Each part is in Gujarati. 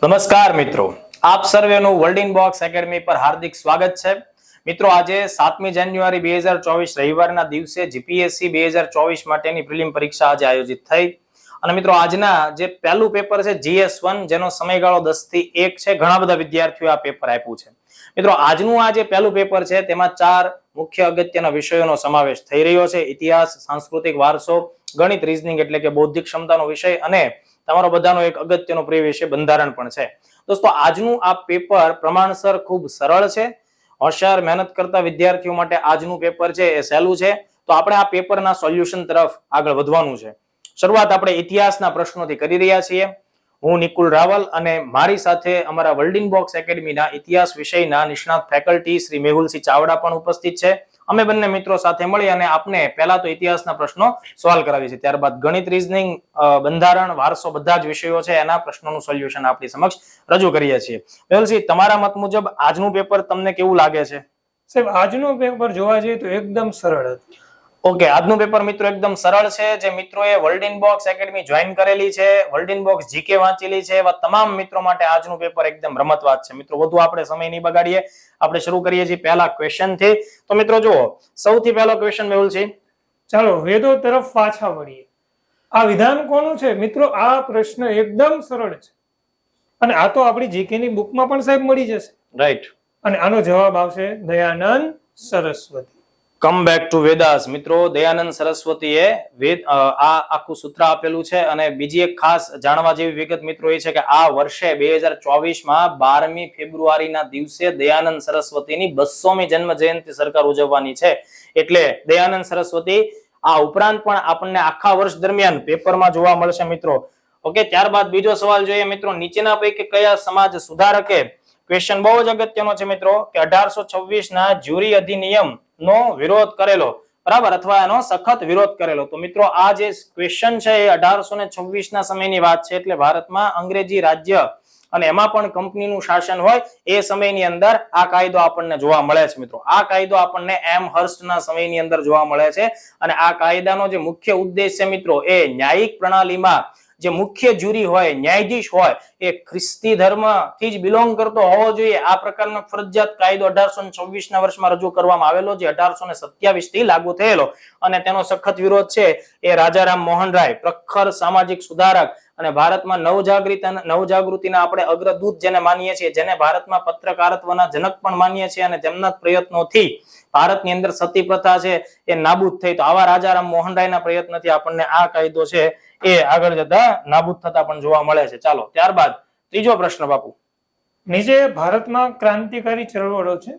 નમસ્કાર મિત્રો, આપ સર્વેનું વર્લ્ડ ઇન બોક્સ એકેડમી પર હાર્દિક સ્વાગત છે. મિત્રો, આજે 7મી જાન્યુઆરી 2024 રવિવારના દિવસે જીપીએસસી 2024 માટેની પ્રિલિમ પરીક્ષા આજે આયોજિત થઈ. અને મિત્રો, આજના જે પહેલું પેપર છે GS1, જેનો સમયગાળો 10 થી 1 છે. ઘણા બધા વિદ્યાર્થીઓ આ પેપર આપ્યું છે. મિત્રો, આજનું આ જે પહેલું પેપર છે તેમાં 4 મુખ્ય અગત્યના વિષયોનો સમાવેશ થઈ રહ્યો છે: ઇતિહાસ, સાંસ્કૃતિક વારસો, ગણિત, રીઝનિંગ એટલે કે બૌદ્ધિક ક્ષમતાનો વિષય, અને તમારો બધાનો એક અગત્યનો પ્રિય વિષય બંધારણ પણ છે. દોસ્તો, આજનું આ પેપર પ્રમાણસર ખૂબ સરળ છે. હોશિયાર મહેનત કરતા વિદ્યાર્થીઓ માટે આજનું પેપર છે એ સહેલું છે. તો આપણે આ પેપરના સોલ્યુશન તરફ આગળ વધવાનું છે. શરૂઆત આપણે ઇતિહાસના પ્રશ્નોથી કરી રહ્યા છીએ. હું નિકુલ રાવલ અને મારી સાથે અમારા વર્લ્ડ ઇન બોક્સ એકેડમીના ઇતિહાસ વિષયના નિષ્ણાત ફેકલ્ટી શ્રી મેહુલસિંહ ચાવડા પણ ઉપસ્થિત છે. અમે બંને મિત્રો સાથે મળી અને આપને પહેલા તો ઇતિહાસના પ્રશ્નો સોલ્વ કરાવીએ છીએ, ત્યારબાદ ગણિત, રીઝનિંગ, બંધારણ, વારસો બધા જ વિષયો છે એના પ્રશ્નોનું સોલ્યુશન આપણી સમક્ષ રજૂ કરીએ છીએ. મેહુલસિંહ, તમારા મત મુજબ આજનું પેપર તમને કેવું લાગે છે? સાહેબ, આજનું પેપર જોવા જઈએ તો એકદમ સરળ હતું. ઓકે, આજનું પેપર મિત્રો એકદમ સરળ છે. જે મિત્રોએ world in box academy join કરેલી છે, વર્લ્ડ ઇન બોક્સ જીકે વાંચેલી છે, એવા તમામ મિત્રો માટે આજનું પેપર એકદમ રમતવાત છે. મિત્રો, વધુ આપણે સમય નહીં બગાડીએ, આપણે શરૂ કરીએ છીએ પહેલા ક્વેશ્ચન થી. તો મિત્રો જુઓ, સૌથી પહેલો ક્વેશ્ચન મેહુલસિંહ, ચાલો વેદો તરફ પાછા વળીએ. આ વિધાન કોનું છે? મિત્રો, આ પ્રશ્ન એકદમ સરળ છે અને આ તો આપણી જીકે ની બુકમાં પણ સાહેબ મળી જશે. રાઈટ. અને આનો જવાબ આવશે Dayanand Saraswati. Come back to Vedas. મિત્રો, દયાનંદ સરસ્વતીએ આ આખું સૂત્ર આપેલું છે. અને બીજી એક ખાસ જાણવા જેવી વિગત મિત્રો એ છે કે આ વર્ષે 2024માં 12મી ફેબ્રુઆરીના દિવસે દયાનંદ સરસ્વતીની 200મી જન્મ જયંતિ સરકાર ઉજવવાની છે. એટલે દયાનંદ સરસ્વતી આ ઉપરાંત પણ આપણને આખા વર્ષ દરમિયાન પેપરમાં જોવા મળશે મિત્રો. ઓકે, ત્યારબાદ બીજો સવાલ જોઈએ મિત્રો, નીચેના પૈકી કયા સમાજ સુધારકે, ક્વેશ્ચન બહુ જ અગત્યનો છે મિત્રો, કે 1826ના જ્યુરી અધિનિયમ નો વિરોધ કરેલો, બરાબર, અથવા એનો સખત વિરોધ કરેલો. તો મિત્રો, આ જે ક્વેશ્ચન છે એ 1826ના સમયની વાત છે. એટલે ભારતમાં અંગ્રેજી રાજ્ય અને એમાં પણ કંપનીનું શાસન હોય એ સમયની અંદર આ કાયદો આપણને જોવા મળે છે મિત્રો. આ કાયદો આપણને એમ હર્સ્ટના સમયની અંદર જોવા મળે છે. અને આ કાયદાનો જે મુખ્ય ઉદ્દેશ છે મિત્રો, એ ન્યાયિક પ્રણાલીમાં જે મુખ્ય જ્યુરી હોય, ન્યાયાધીશ હોય, એ ખ્રિસ્તી ધર્મથી જ બિલોંગ કરતો હોવો જોઈએ. આ પ્રકારનો ફરજિયાત કાયદો 1826ના વર્ષમાં રજૂ કરવામાં આવેલો, જે 1827 થી લાગુ થયેલો. અને તેનો સખત વિરોધ છે એ રાજારામ મોહન રાય, પ્રખર સામાજિક સુધારક અને ભારતમાં નવજાગૃતિના આપણે અગ્રદૂત જેને માનીએ છીએ, જેને ભારતમાં પત્રકારત્વના જનક પણ માનીએ છીએ, અને તેમના પ્રયત્નોથી ભારતની અંદર સતી પ્રથા છે એ નાબૂદ થઈ. તો આવા રાજારામ મોહન રાયના પ્રયત્નથી આપણને આ કાયદો છે એ આગળ જતા નાબૂદ થતા પણ જોવા મળે છે. ચાલો, ત્યારબાદ ત્રીજો પ્રશ્ન બાપુ. નીચે ભારતમાં ક્રાંતિકારી ચળવળો છે,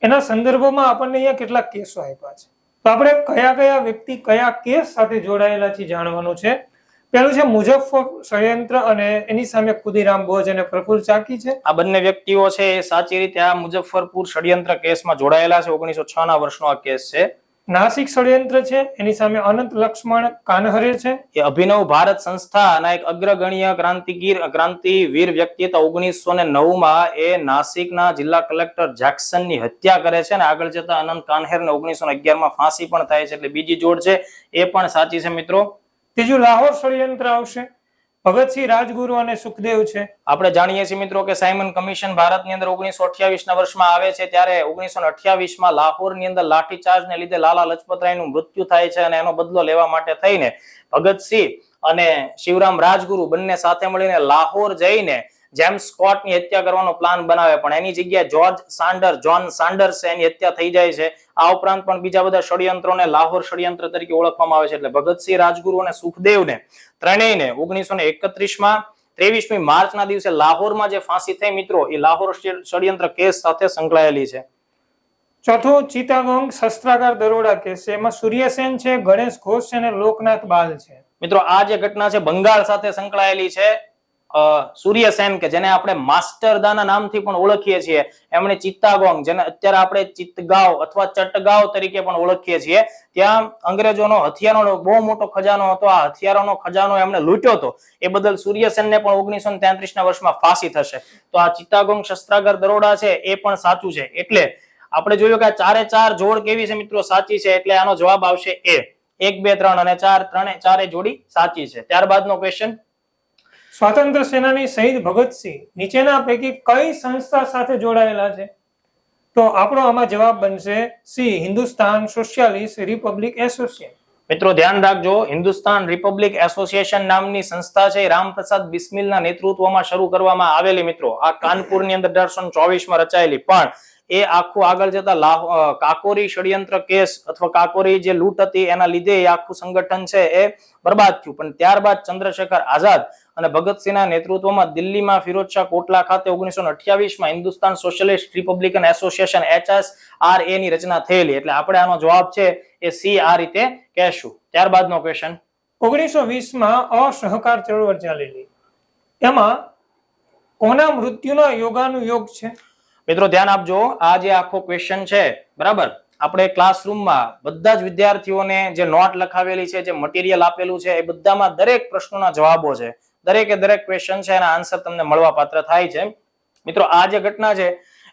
એના સંદર્ભમાં આપણને અહીંયા કેટલાક કેસો આપ્યા છે. તો આપણે કયા કયા વ્યક્તિ કયા કેસ સાથે જોડાયેલા છે જાણવાનું છે. પેલું છે મુઝફ્ફર ષડયંત્ર અને એની સામે ખુદીરામ બોઝ અને પ્રફુલ્લ ચાકી છે. આ બંને વ્યક્તિઓ છે એ સાચી રીતે આ મુઝફ્ફરપુર ષડયંત્ર કેસમાં જોડાયેલા છે. 1906ના વર્ષનો આ કેસ છે. નાસિક ષડયંત્ર છે, એની સામે અનંત લક્ષ્મણ કાનહરે છે. એ અભિનવ ભારત સંસ્થાના એક અગ્રગણ્ય ક્રાંતિવીર વ્યક્તિ હતા. 1909માં એ નાસિકના જિલ્લા કલેક્ટર જેક્સનની હત્યા કરે છે અને આગળ જતા અનંત કાનહેરને 1911માં ફાંસી પણ થાય છે. એટલે બીજી જોડ છે એ પણ સાચી છે મિત્રો. ત્રીજું લાહોર ષડયંત્ર આવશે. ભગતસિંહ, રાજગુરુ અને સુખદેવ છે. આપણે જાણીએ છીએ મિત્રો કે સાયમન કમિશન ભારતની અંદર 1928ના વર્ષમાં આવે છે. ત્યારે 1928માં લાહોરની અંદર લાઠીચાર્જને લીધે લાલા લજપતરાયનું મૃત્યુ થાય છે. અને એનો બદલો લેવા માટે થઈને ભગતસિંહ અને શિવરામ રાજગુરુ બંને સાથે મળીને લાહોર જઈને જેમ્સ સ્કોટની હત્યા કરવાનો પ્લાન બનાવે, પણ એની જગ્યાએ જોન સાન્ડર્સ એની હત્યા થઈ જાય છે. આ ઉપરાંત પણ બીજા બધા ષડયંત્રોને લાહોર ષડયંત્ર તરીકે ઓળખવામાં આવે છે. એટલે ભગતસિંહ, રાજગુરુ અને સુખદેવને ત્રણેયને 1931માં 23મી માર્ચના દિવસે લાહોરમાં જે ફાંસી થઈ મિત્રો, એ લાહોર ષડયંત્ર કેસ સાથે સંકળાયેલી છે. ચોથું ચિત્તાગોંગ શસ્ત્રાગાર દરોડા કેસ છે. એમાં સૂર્યસેન છે, ગણેશ ઘોષ છે અને લોકનાથ બાલ છે. મિત્રો, આ જે ઘટના છે બંગાળ સાથે સંકળાયેલી છે. સૂર્યસેન કે જેને આપણે માસ્ટરદાના નામથી પણ ઓળખીએ છીએ, એમણે ચિત્તાગોંગ, જેને અત્યારે આપણે ચિત્તગાંવ અથવા ચટગાંવ તરીકે પણ ઓળખીએ છીએ, ત્યાં અંગ્રેજોનો હથિયારોનો બહુ મોટો ખજાનો હતો. આ હથિયારોનો ખજાનો એમણે લૂંટ્યો હતો. એ બદલ સૂર્યસેનને પણ 1933ના વર્ષમાં ફાંસી થશે. તો આ ચિત્તાગોંગ શસ્ત્રાગાર દરોડા છે એ પણ સાચું છે. એટલે આપણે જોયું કે આ ચારે ચાર જોડ કેવી છે મિત્રો? સાચી છે. એટલે આનો જવાબ આવશે એ. 1, 2, 3 અને 4, ચારે જોડી સાચી છે. ત્યારબાદનો ક્વેશ્ચન, સ્વાતંત્ર્ય સેનાની શહીદ ભગતસિંહ નીચેના પૈકી કઈ સંસ્થા સાથે જોડાયેલા છે? તો આપણો આમાં જવાબ બનશે C, Hindustan socialist Republic association. મિત્રો ધ્યાન રાખજો, હિન્દુસ્તાન રિપબ્લિક એસોસિએશન નામની સંસ્થા છે રામપ્રસાદ બિસ્મિલના નેતૃત્વમાં શરૂ કરવામાં આવેલી. મિત્રો આ કાનપુરની અંદર 1824 માં રચાયેલી, પણ એ આખું આગળ જતા કાકોરી ષડયંત્ર કેસ અથવા કાકોરી જે લૂંટ હતી એના લીધે એ આખું સંગઠન છે એ બરબાદ થયું. પણ ત્યારબાદ ચંદ્રશેખર આઝાદ અને ભગતસિંહના નેતૃત્વમાં દિલ્હીમાં ફિરોઝશાહ કોટલા ખાતે 1928 માં Hindustan socialist Republican association HSRA ની રચના થયેલી. એટલે આપણે આનો જવાબ છે એ સી આ રીતે કહેશું. ત્યારબાદનો ક્વેશ્ચન, 1920 માં અસહકાર ચળવળ ચાલેલી, એમાં કોના મૃત્યુનો યોગાનુયોગ છે? મિત્રો ધ્યાન આપજો, આ જે આખો ક્વેશ્ચન છે બરાબર, આપણે ક્લાસરૂમમાં બધા જ વિદ્યાર્થીઓને જે નોટ લખાવેલી છે, જે મટીરિયલ આપેલું છે, એ બધામાં દરેક પ્રશ્નોના જવાબો છે. દરેકે દરેક ક્વેશ્ચન છે એના આન્સર તમને મળવા પાત્ર થાય છે. મિત્રો આ જે ઘટના છે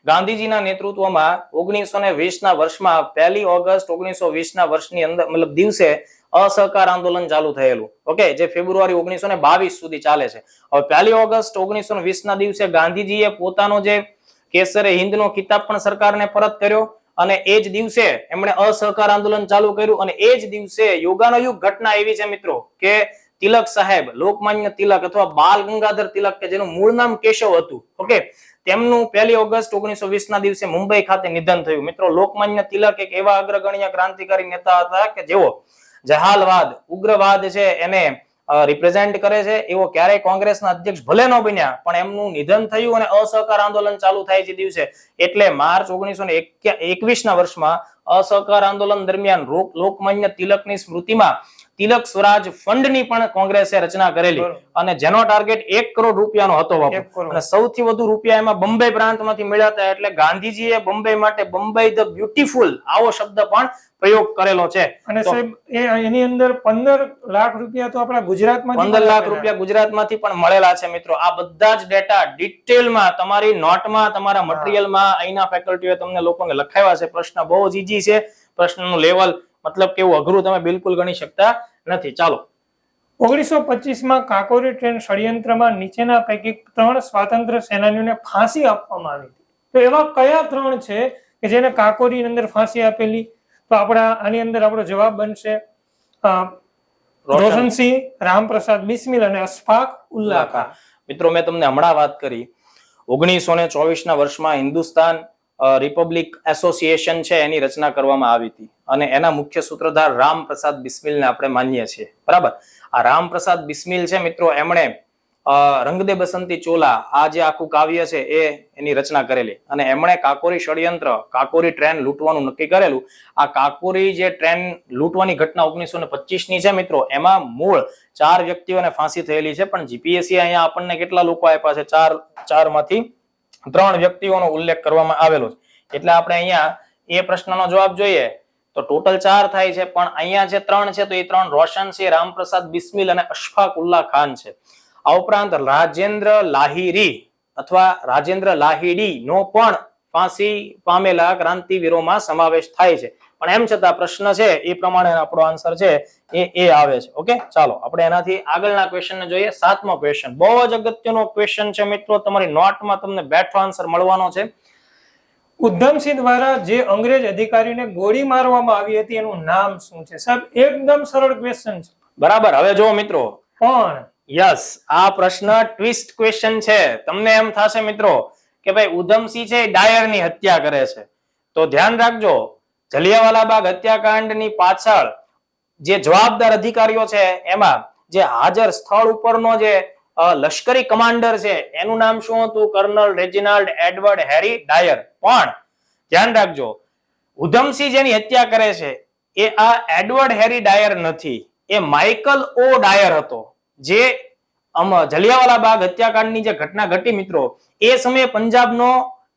ગાંધીજીના નેતૃત્વમાં 1920 ના વર્ષમાં 1 ઓગસ્ટ 1920 ના વર્ષની અંદર મતલબ દિવસે અસહકાર આંદોલન ચાલુ થયેલું. ઓકે, જે ફેબ્રુઆરી 1922 સુધી ચાલે છે. હવે 1 ઓગસ્ટ 1920 ના દિવસે ગાંધીજીએ પોતાનો જે કેસરે હિન્દનો ખિતાબ પણ સરકારને પરત કર્યો અને એ જ દિવસે એમણે અસહકાર આંદોલન ચાલુ કર્યું. અને એ જ દિવસે યોગાનુયુગ ઘટના એવી છે મિત્રો કે તિલક સાહેબ, લોકમાન્ય તિલક અથવા બાલ ગંગાધર તિલક કે જેનું મૂળ નામ કેશવ હતું, ઓકે, તેમનું 1 ઓગસ્ટ 1920 ના દિવસે મુંબઈ ખાતે નિધન થયું. મિત્રો લોકમાન્ય તિલક એક એવા અગ્રગણ્ય ક્રાંતિકારી નેતા હતા કે જેઓ જહાલવાદ, ઉગ્રવાદ છે એને રિપ્રેઝેન્ટ કરે છે. એવો ક્યારેય કોંગ્રેસના અધ્યક્ષ ભલે ન બન્યા, પણ એમનું નિધન થયું અને અસહકાર આંદોલન ચાલુ થાય છે દિવસે. એટલે માર્ચ 1921 ના વર્ષમાં અસહકાર આંદોલન દરમિયાન લોકમાન્ય તિલકની સ્મૃતિમાં તિલક સ્વરાજ ફંડની પણ કોંગ્રેસે રચના કરેલી અને જેનો ટાર્ગેટ 1 કરોડ રૂપિયાનો હતો બાપુ. અને સૌથી વધુ રૂપિયા એમાં બોમ્બે પ્રાંતમાંથી મળ્યા હતા. એટલે ગાંધીજીએ બોમ્બે માટે બોમ્બે ધ બ્યુટીફુલ આવો શબ્દ પણ પ્રયોગ કરેલો છે. અને સાહેબ એની અંદર 15 લાખ રૂપિયા તો આપણા ગુજરાતમાં 15 લાખ રૂપિયા ગુજરાતમાંથી પણ મળેલા છે. મિત્રો આ બધા જ ડેટા ડિટેલમાં તમારી નોટમાં, તમારા મટીરિયલમાં અહીંના ફેકલ્ટીએ તમને લોકોને લખાવ્યા છે. પ્રશ્ન બહુ જ ઈઝી છે. પ્રશ્નનું લેવલ મતલબ કેવું અઘરું તમે બિલકુલ ગણી શકતા નથી. ચાલો, 1925 માં કાકોરી ટ્રેન ષડયંત્રમાં નીચેના પૈકી 3 સ્વાતંત્ર્ય સેનાનીઓને ફાંસી આપવામાં આવી હતી. તો એવા કયા 3 છે કે જેને કાકોરીની અંદર ફાંસી આપેલી? તો આની અંદર આપણો જવાબ બનશે રોશનસિંહ, રામપ્રસાદ બિસ્મિલ અને અશફાક ઉલ્લા ખાન. મિત્રો મેં તમને હમણાં વાત કરી 1924 ના વર્ષમાં હિન્દુસ્તાન રિપબ્લિક એસોસિએશન છે એની રચના કરવામાં આવી હતી અને એના મુખ્ય સૂત્રધાર રામપ્રસાદ બિસ્મિલને આપણે માનીએ છીએ. બરાબર, આ રામપ્રસાદ બિસ્મિલ છે મિત્રો, એમણે રંગ દે બસંતી ચોલા આ જે આખું કાવ્ય છે એની રચના કરેલી અને એમણે કાકોરી ષડયંત્ર, કાકોરી ટ્રેન લૂંટવાનું નક્કી કરેલું. આ કાકોરી જે ટ્રેન લૂંટવાની ઘટના 1925 ની છે મિત્રો, એમાં મૂળ 4 વ્યક્તિઓને ફાંસી થયેલી છે. પણ જીપીએસસી અહીંયા આપણને કેટલા લોકો આપ્યા છે? 4 માંથી 3 વ્યક્તિઓનો ઉલ્લેખ કરવામાં આવેલો છે. એટલે આપણે અહીંયા એ પ્રશ્નનો જવાબ જોઈએ તો ટોટલ 4 થાય છે, પણ અહીંયા જે 3 છે તો એ 3 રોશન છે, રામપ્રસાદ બિસ્મિલ અને અશફાક ઉલ્લા ખાન છે. આ ઉપરાંત રાજેન્દ્ર લાહિરી અથવા રાજેન્દ્ર લાહિડી નો પણ ફાંસી પામેલા ક્રાંતિવીરોમાં સમાવેશ થાય છે. પણ એમ છતાં પ્રશ્ન છે એ પ્રમાણે આપણો આન્સર છે એ આવે છે. ઓકે, ચાલો આપણે એનાથી આગળના ક્વેશ્ચનને જોઈએ. 7મો ક્વેશ્ચન બહુ જ અગત્યનો ક્વેશ્ચન છે મિત્રો, તમારી નોટમાં તમને બેઠો આન્સર મળવાનો છે. ઉધમસિંહ દ્વારા જે અંગ્રેજ અધિકારીને ગોળી મારવામાં આવી હતી એનું નામ શું છે? સાહેબ એકદમ સરળ ક્વેશ્ચન છે. બરાબર, હવે જો મિત્રો, પણ યસ, આ પ્રશ્ન ટ્વિસ્ટ ક્વેશ્ચન છે. તમને એમ થશે મિત્રો કે ભાઈ ઉધમસિંહ છે ડાયરની હત્યા કરે છે. તો ધ્યાન રાખજો, જલિયાવાલા બાગ હત્યાકાંડની પાછળ જે જવાબદાર અધિકારીઓ છે એમાં જે હાજર સ્થળ ઉપરનો જે લશ્કરી કમાન્ડર છે એનું નામ શું હતું? કર્નલ રેજિનાલ્ડ એડવર્ડ હેરી ડાયર. પણ ધ્યાન રાખજો, ઉધમસિંહ જેની હત્યા કરે છે એ આ એડવર્ડ હેરી ડાયર નથી, એ માઇકલ ઓ ડાયર હતો, જે જલિયાવાલા બાગ હત્યાકાંડની જે ઘટના ઘટી મિત્રો, એ સમયે પંજાબનો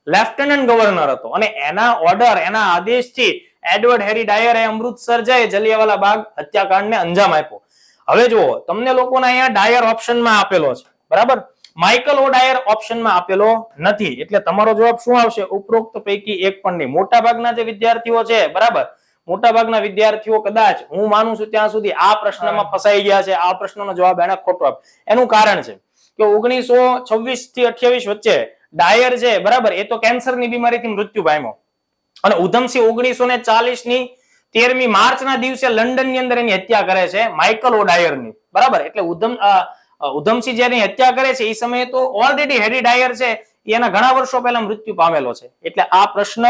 લેફ્ટનન્ટ ગવર્નર હતો અને એના ઓર્ડર, એના આદેશથી એડવર્ડ હેરી ડાયરે અમૃતસર જઈ જલિયાવાલા બાગ હત્યાકાંડને અંજામ આપ્યો. હવે જુઓ, તમને લોકોને અહીંયા ડાયર ઓપ્શનમાં આપેલો છે, બરાબર, માઇકલ ઓ ડાયર ઓપ્શનમાં આપેલો નથી. એટલે તમારો જવાબ શું આવશે? ઉપરોક્ત પૈકી એક પણ નહીં. મોટાભાગના જે વિદ્યાર્થીઓ છે, બરાબર, મોટાભાગના વિદ્યાર્થીઓ કદાચ હું માનું છું ત્યાં સુધી આ પ્રશ્નમાં ફસાઈ ગયા છે. આ પ્રશ્નનો જવાબ એને ખોટો આપ્યો. એનું કારણ છે કે 1926 થી 28 વચ્ચે ડાયર છે બરાબર, એ તો કેન્સરની બીમારીથી મૃત્યુ પામ્યો. અને ઉધમસિંહ 1940 ની 13મી માર્ચના દિવસે લંડનની અંદર એની હત્યા કરે છે માઇકલ ઓ ડાયરની, બરાબર. એટલે ઉધમસિંહ જેની હત્યા કરે છે એ સમયે તો ઓલરેડી હેરી ડાયર છે એના ઘણા વર્ષો પહેલા મૃત્યુ પામેલો છે. એટલે આ પ્રશ્ન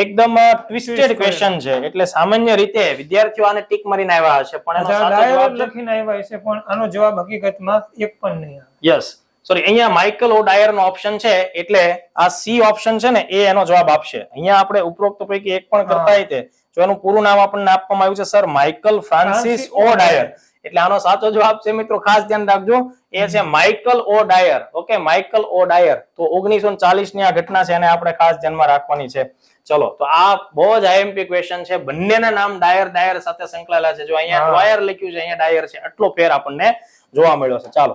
એકદમ ટ્વિસ્ટેડ ક્વેશ્ચન છે. એટલે સામાન્ય રીતે વિદ્યાર્થીઓ આને ટીક મારીને આવ્યા હશે, પણ એનો સાચો જવાબ છે લખીને આવ્યા હશે, પણ આનો જવાબ હકીકતમાં એક પણ નહીં આવે. યસ, સોરી, અહીંયા માઇકલ ઓ ડાયર નો ઓપ્શન છે, એટલે આ સી ઓપ્શન છે ને એ એનો જવાબ આપશે. અહીંયા આપણે ઉપરોક્ત પૈકી એક પણ કરતા હોય જો એનું પૂરું નામ આપણને આપવામાં આવ્યું છે સર માઇકલ ફ્રાન્સિસ ઓ ડાયર, એટલે આનો સાચો જવાબ છે મિત્રો, ખાસ ધ્યાન રાખજો, એ છે માઇકલ ઓ ડાયર. ઓકે, માઇકલ ઓ ડાયર. તો 1940 ની આ ઘટના છે એને આપણે ખાસ ધ્યાનમાં રાખવાની છે. ચલો, તો આ બહુ જ આઈએમપી ક્વેશ્ચન છે. બંનેના નામ ડાયર સાથે સંકળાયેલા છે. જો અહીંયા ડોયર લખ્યું છે, અહીંયા ડાયર છે, આટલો ફેર આપણને જોવા મળ્યો છે. ચાલો,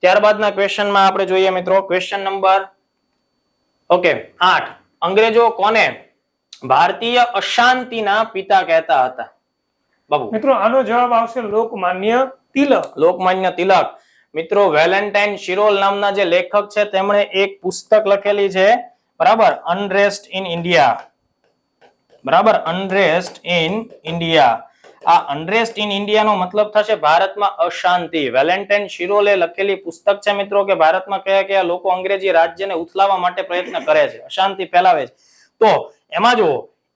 ત્યારબાદના ક્વેશ્ચનમાં આપણે જોઈએ મિત્રો, ક્વેશ્ચન નંબર 8. અંગ્રેજો કોને ભારતીય અશાંતિના પિતા કહેતા હતા? બાબુ મિત્રો આનો જવાબ આવશે લોકમાન્ય તિલક. લોકમાન્ય તિલક. મિત્રો વેલેન્ટાઇન શિરોલ નામના જે લેખક છે તેમણે એક પુસ્તક લખેલી છે, બરાબર, અનરેસ્ટ ઇન ઇન્ડિયા. બરાબર, અનરેસ્ટ ઇન ઇન્ડિયા. આ અનરેસ્ટ ઇન ઇન્ડિયા નો મતલબ થશે ભારતમાં અશાંતિ. વેલેન્ટાઇન શિરોલે લખેલી પુસ્તક છે મિત્રો, કે ભારતમાં કયા કયા લોકો અંગ્રેજી રાજ્યને ઉથલાવવા માટે પ્રયત્ન કરે છે, અશાંતિ ફેલાવે છે. તો એમાં જો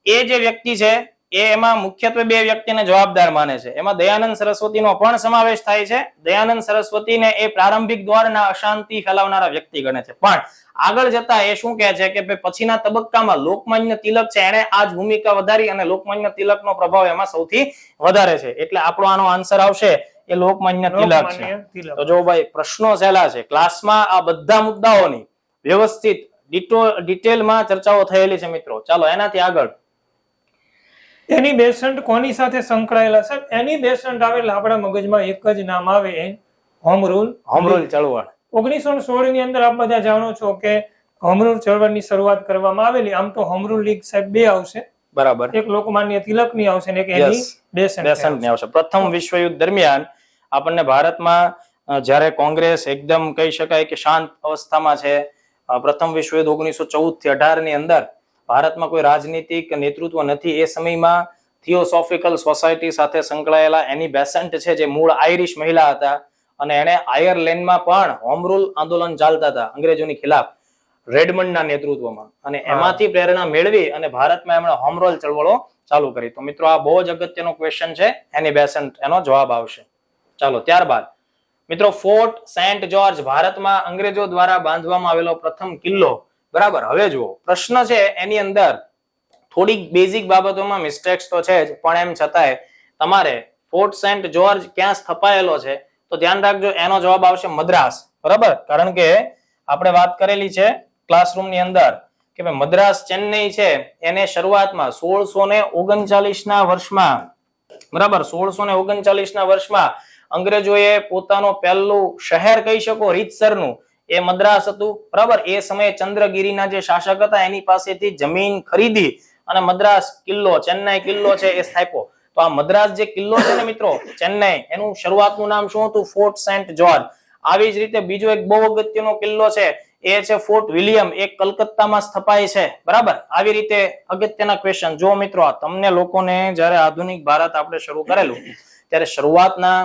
એ જે વ્યક્તિ છે એ એમાં મુખ્યત્વે બે વ્યક્તિને જવાબદાર માને છે. એમાં દયાનંદ સરસ્વતીનો પણ સમાવેશ થાય છે. દયાનંદ સરસ્વતીને એ પ્રારંભિક દોરના અશાંતિ ફેલાવનારા વ્યક્તિ ગણે છે, પણ આગળ જતા એ શું કહે છે કે પછીના તબક્કામાં લોકમાન્ય તિલક છે એને આ જ ભૂમિકા વધારી અને લોકમાન્ય તિલકનો પ્રભાવ એમાં સૌથી વધારે છે. એટલે આપણો આનો આન્સર આવશે એ લોકમાન્ય તિલક છે. તો જો ભાઈ પ્રશ્નો સહેલા છે, ક્લાસમાં આ બધા મુદ્દાઓની વ્યવસ્થિત ડિટેલમાં ચર્ચાઓ થયેલી છે મિત્રો. ચાલો એનાથી આગળ, એની બેસન્ટ કોની સાથે સંકળાયેલા છે? એની બેસન્ટ આવે એટલે આપણા મગજમાં એક જ નામ આવે, હોમ રૂલ ચળવળ. 1916 ની અંદર આપ બધા જાણો છો કે હોમ રૂલ ચળવળની શરૂઆત કરવામાં આવેલી. આમ તો હોમ રૂલ લીગ સાહેબ બે આવશે, બરાબર, એક લોકમાન્ય તિલકની આવશે ને એક એની બેસન્ટની આવશે. પ્રથમ વિશ્વયુદ્ધ દરમિયાન આપણને ભારતમાં જ્યારે કોંગ્રેસ એકદમ કહી શકાય કે શાંત અવસ્થામાં છે, પ્રથમ વિશ્વયુદ્ધ 1914 થી 18 ની અંદર ભારતમાં કોઈ રાજનીતિક નેતૃત્વ નથી. એ સમયમાં થિયોસોફિકલ સોસાયટી સાથે સંકળાયેલા એની બેસન્ટ છે, જે મૂળ આયરિશ મહિલા હતા, અને એને આયર્લેન્ડમાં પણ હોમ રૂલ આંદોલન ચાલતા હતા અંગ્રેજોની ખિલાફ, રેડમંડના નેતૃત્વમાં, અને એમાંથી પ્રેરણા મેળવી અને ભારતમાં એમણે હોમ રૂલ ચળવળો ચાલુ કરી. તો મિત્રો આ બહુ જ અગત્યનો ક્વેશ્ચન છે, એની બેસન્ટ એનો જવાબ આવશે. ચાલો, ત્યારબાદ મિત્રો, ફોર્ટ સેન્ટ જોર્જ ભારતમાં અંગ્રેજો દ્વારા બાંધવામાં આવેલો પ્રથમ કિલ્લો, બરાબર. હવે જુઓ, પ્રશ્ન છે એની અંદર થોડીક બેઝિક બાબતોમાં મિસ્ટેક્સ તો છે જ, પણ એમ છતાંય તમારે ફોર્ટ સેન્ટ જોર્જ ક્યાં સ્થપાયેલો છે તો ધ્યાન રાખજો, એનો જવાબ આવશે મદ્રાસ, બરાબર. કારણ કે આપણે વાત કરેલી છે ક્લાસરૂમની અંદર કે ભાઈ મદ્રાસ ચેન્નઈ છે એને શરૂઆતમાં 1639 ના વર્ષમાં, બરાબર, 1639 ના વર્ષમાં અંગ્રેજોએ પોતાનો પહેલું શહેર કહી શકો રીતસરનું એ મદ્રાસ હતું, બરાબર. એ સમયે ચંદ્રગીરીના જે શાસક હતા એની પાસેથી જમીન ખરીદી અને મદ્રાસ કિલ્લો, ચેન્નઈ કિલ્લો છે એ સ્થાપ્યો. તો આ મદ્રાસ જે કિલ્લો છે ને મિત્રો ચેન્નઈ, એનું શરૂઆતનું નામ શું હતું? Fort Saint George. આવી જ રીતે બીજો એક બહુ અગત્યનો કિલ્લો છે એ છે ફોર્ટ વિલિયમ, એ કલકત્તામાં સ્થપાય છે, બરાબર. આવી રીતે અગત્યના ક્વેશ્ચન. જો મિત્રો તમને લોકોને જ્યારે આધુનિક ભારત આપણે શરૂ કરેલું ત્યારે શરૂઆતના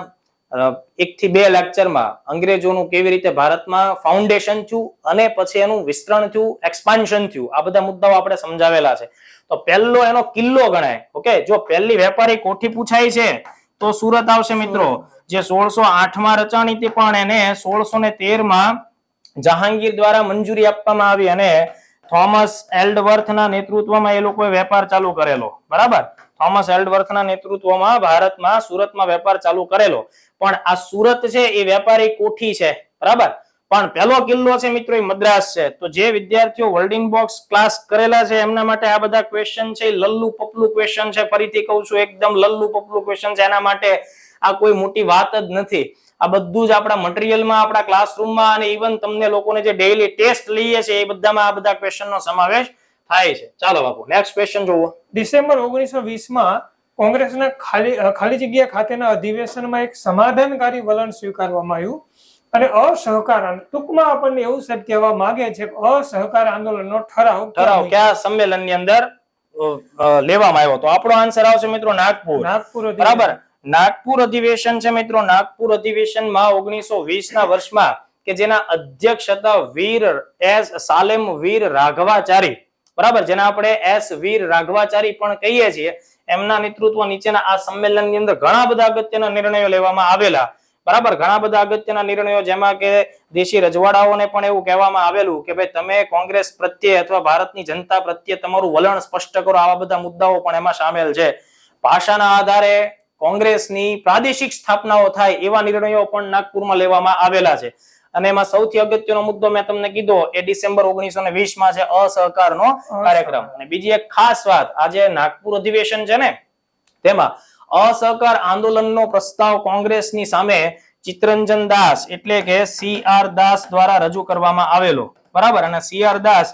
1 થી 2 લેક્ચરમાં અંગ્રેજોનું કેવી રીતે ભારતમાં ફાઉન્ડેશન થયું અને પછી એનું વિસ્તરણ થયું, એક્સપાન્શન થયું, આ બધા મુદ્દાઓ આપણે સમજાવેલા છે. તો પહેલો એનો કિલ્લો ગણાય. ઓકે, જો પહેલી વેપારી કોઠી પૂછાય છે તો સુરત આવશે મિત્રો, જે 1608 માં રચાણી હતી, પણ એને 1613 માં જહાંગીર દ્વારા મંજૂરી આપવામાં આવી અને થોમસ એલ્ડવર્થના નેતૃત્વમાં એ લોકોએ વેપાર ચાલુ કરેલો, બરાબર. થોમસ એલ્ડવર્થના નેતૃત્વમાં ભારતમાં સુરતમાં વેપાર ચાલુ કરેલો. પણ આ સુરત છે એ વેપારી કોઠી છે, બરાબર. પણ પહેલો કિલ્લો છે મિત્રો એ મદ્રાસ છે. તો જે વિદ્યાર્થીઓ વર્ડિંગ બોક્સ ક્લાસ કરેલા છે એમના માટે આ બધા ક્વેશ્ચન છે લલ્લુ પપલું ક્વેશ્ચન છે. ફરીથી કહું છું, એકદમ લલ્લુ પપલું ક્વેશ્ચન છે. એના માટે આ કોઈ મોટી વાત જ નથી. આ બધું જ આપણા મટીરિયલમાં, આપણા ક્લાસરૂમમાં અને ઇવન તમને લોકોને જે ડેઈલી ટેસ્ટ લઈએ છે એ બધામાં આ બધા ક્વેશ્ચનનો સમાવેશ થાય છે. ચાલો બાપુ, નેક્સ્ટ ક્વેશ્ચન જોવો. ડિસેમ્બર 1920 માં કોંગ્રેસના ખાલી જગ્યા ખાતેના અધિવેશનમાં એક સમાધાનકારી વલણ સ્વીકારવામાં આવ્યું અને અસહકાર ટૂંકમાં આપણને એવું સાહેબ કહેવા માંગે છે કે અસહકાર આંદોલનનો ઠરાવ કયા સંમેલનની અંદર લેવામાં આવ્યો? તો આપણો આન્સર આવશે મિત્રો નાગપુર. બરાબર, નાગપુર અધિવેશન છે મિત્રો. નાગપુર અધિવેશનમાં 1920 ના વર્ષમાં કે જેના અધ્યક્ષ હતા વીર એસ સાલેમ વીર રાઘવાચારી. બરાબર, જેના આપણે એસ વીર રાઘવાચારી પણ કહીએ છીએ. એમના નેતૃત્વ નીચેના આ સંમેલનની અંદર ઘણા બધા અગત્યના નિર્ણયો લેવામાં આવેલા. બરાબર, ઘણા બધા અગત્યના નિર્ણયો, જેમાં કે દેશી રજવાડાઓને પણ એવું કહેવામાં આવેલું કે ભાઈ તમે કોંગ્રેસ પ્રત્યે અથવા ભારતની જનતા પ્રત્યે તમારું વલણ સ્પષ્ટ કરો. આવા બધા મુદ્દાઓ પણ એમાં સામેલ છે. ભાષાના આધારે કોંગ્રેસની પ્રાદેશિક સ્થાપનાઓ થાય એવા નિર્ણયો પણ નાગપુરમાં લેવામાં આવેલા છે. અને એમાં સૌથી અગત્યનો મુદ્દો મેં તમને કીધો એ ડિસેમ્બર 1920 માં છે, અસહકારનો કાર્યક્રમ. અને બીજી એક ખાસ વાત, આજે નાગપુર અધિવેશન છે ને, તેમાં અસહકાર આંદોલનનો પ્રસ્તાવ કોંગ્રેસની સામે ચિત્તરંજન દાસ એટલે કે CR દાસ દ્વારા રજૂ કરવામાં આવેલો. બરાબર, અને CR દાસ,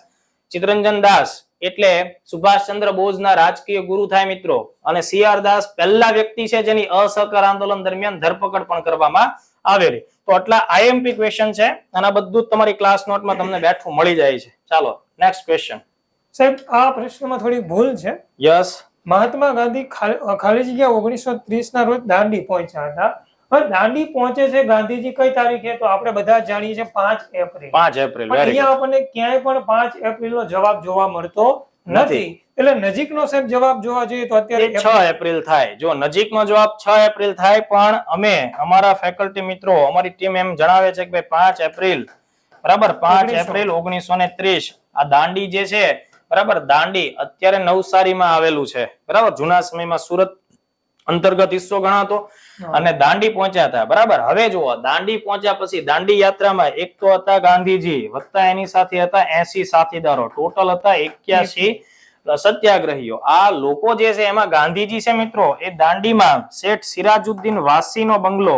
ચિત્તરંજન દાસ એટલે સુભાષચંદ્ર બોઝના રાજકીય ગુરુ થાય મિત્રો. અને CR દાસ પહેલા વ્યક્તિ છે જેની અસહકાર આંદોલન દરમિયાન ધરપકડ પણ કરવામાં આવેલી. તો આટલા આઈએમપી ક્વેશ્ચન છે અને આ બધું જ તમારી ક્લાસ નોટમાં તમને બેઠું મળી જાય છે. ચાલો નેક્સ્ટ ક્વેશ્ચન. સાહેબ આ પ્રશ્નમાં થોડી ભૂલ છે. યસ, મહાત્મા ગાંધી ખાલી જગ્યા 1930 ના રોજ દાંડી પહોંચ્યા હતા. હવે દાંડી પહોંચે છે ગાંધીજી કઈ તારીખે? તો આપણે બધા જાણીએ છીએ 5 એપ્રિલ. 5 એપ્રિલ. પણ અહીંયા આપણને ક્યાંય પણ 5 એપ્રિલ નો જવાબ જોવા મળતો નથી. એટલે નજીકનો સાહેબ જવાબ જોવા જોઈએ તો અત્યારે 6 એપ્રિલ થાય. જો નજીકનો જવાબ 6 એપ્રિલ થાય, પણ અમે અમારા ફેકલ્ટી મિત્રો, અમારી ટીમ એમ જણાવે છે કે ભાઈ 5 એપ્રિલ. બરાબર, 5 એપ્રિલ 1930 આ દાંડી જે છે, બરાબર, દાંડી અત્યારે નવસારીમાં આવેલું છે. બરાબર, જૂના સમયમાં સુરત અંતર્ગત હિસ્સો ગણાતો અને દાંડી પહોંચ્યા હતા. બરાબર, હવે જુઓ, દાંડી પહોંચ્યા પછી દાંડી યાત્રામાં એક તો હતા ગાંધીજી, વત્તા એની સાથે હતા 80 સાથીદારો, ટોટલ હતા 81 સત્યાગ્રહીઓ. આ લોકો જે છે એમાં ગાંધીજી છે મિત્રો, એ દાંડીમાં શેઠ સિરાજુદ્દીન વાસીનો બંગલો,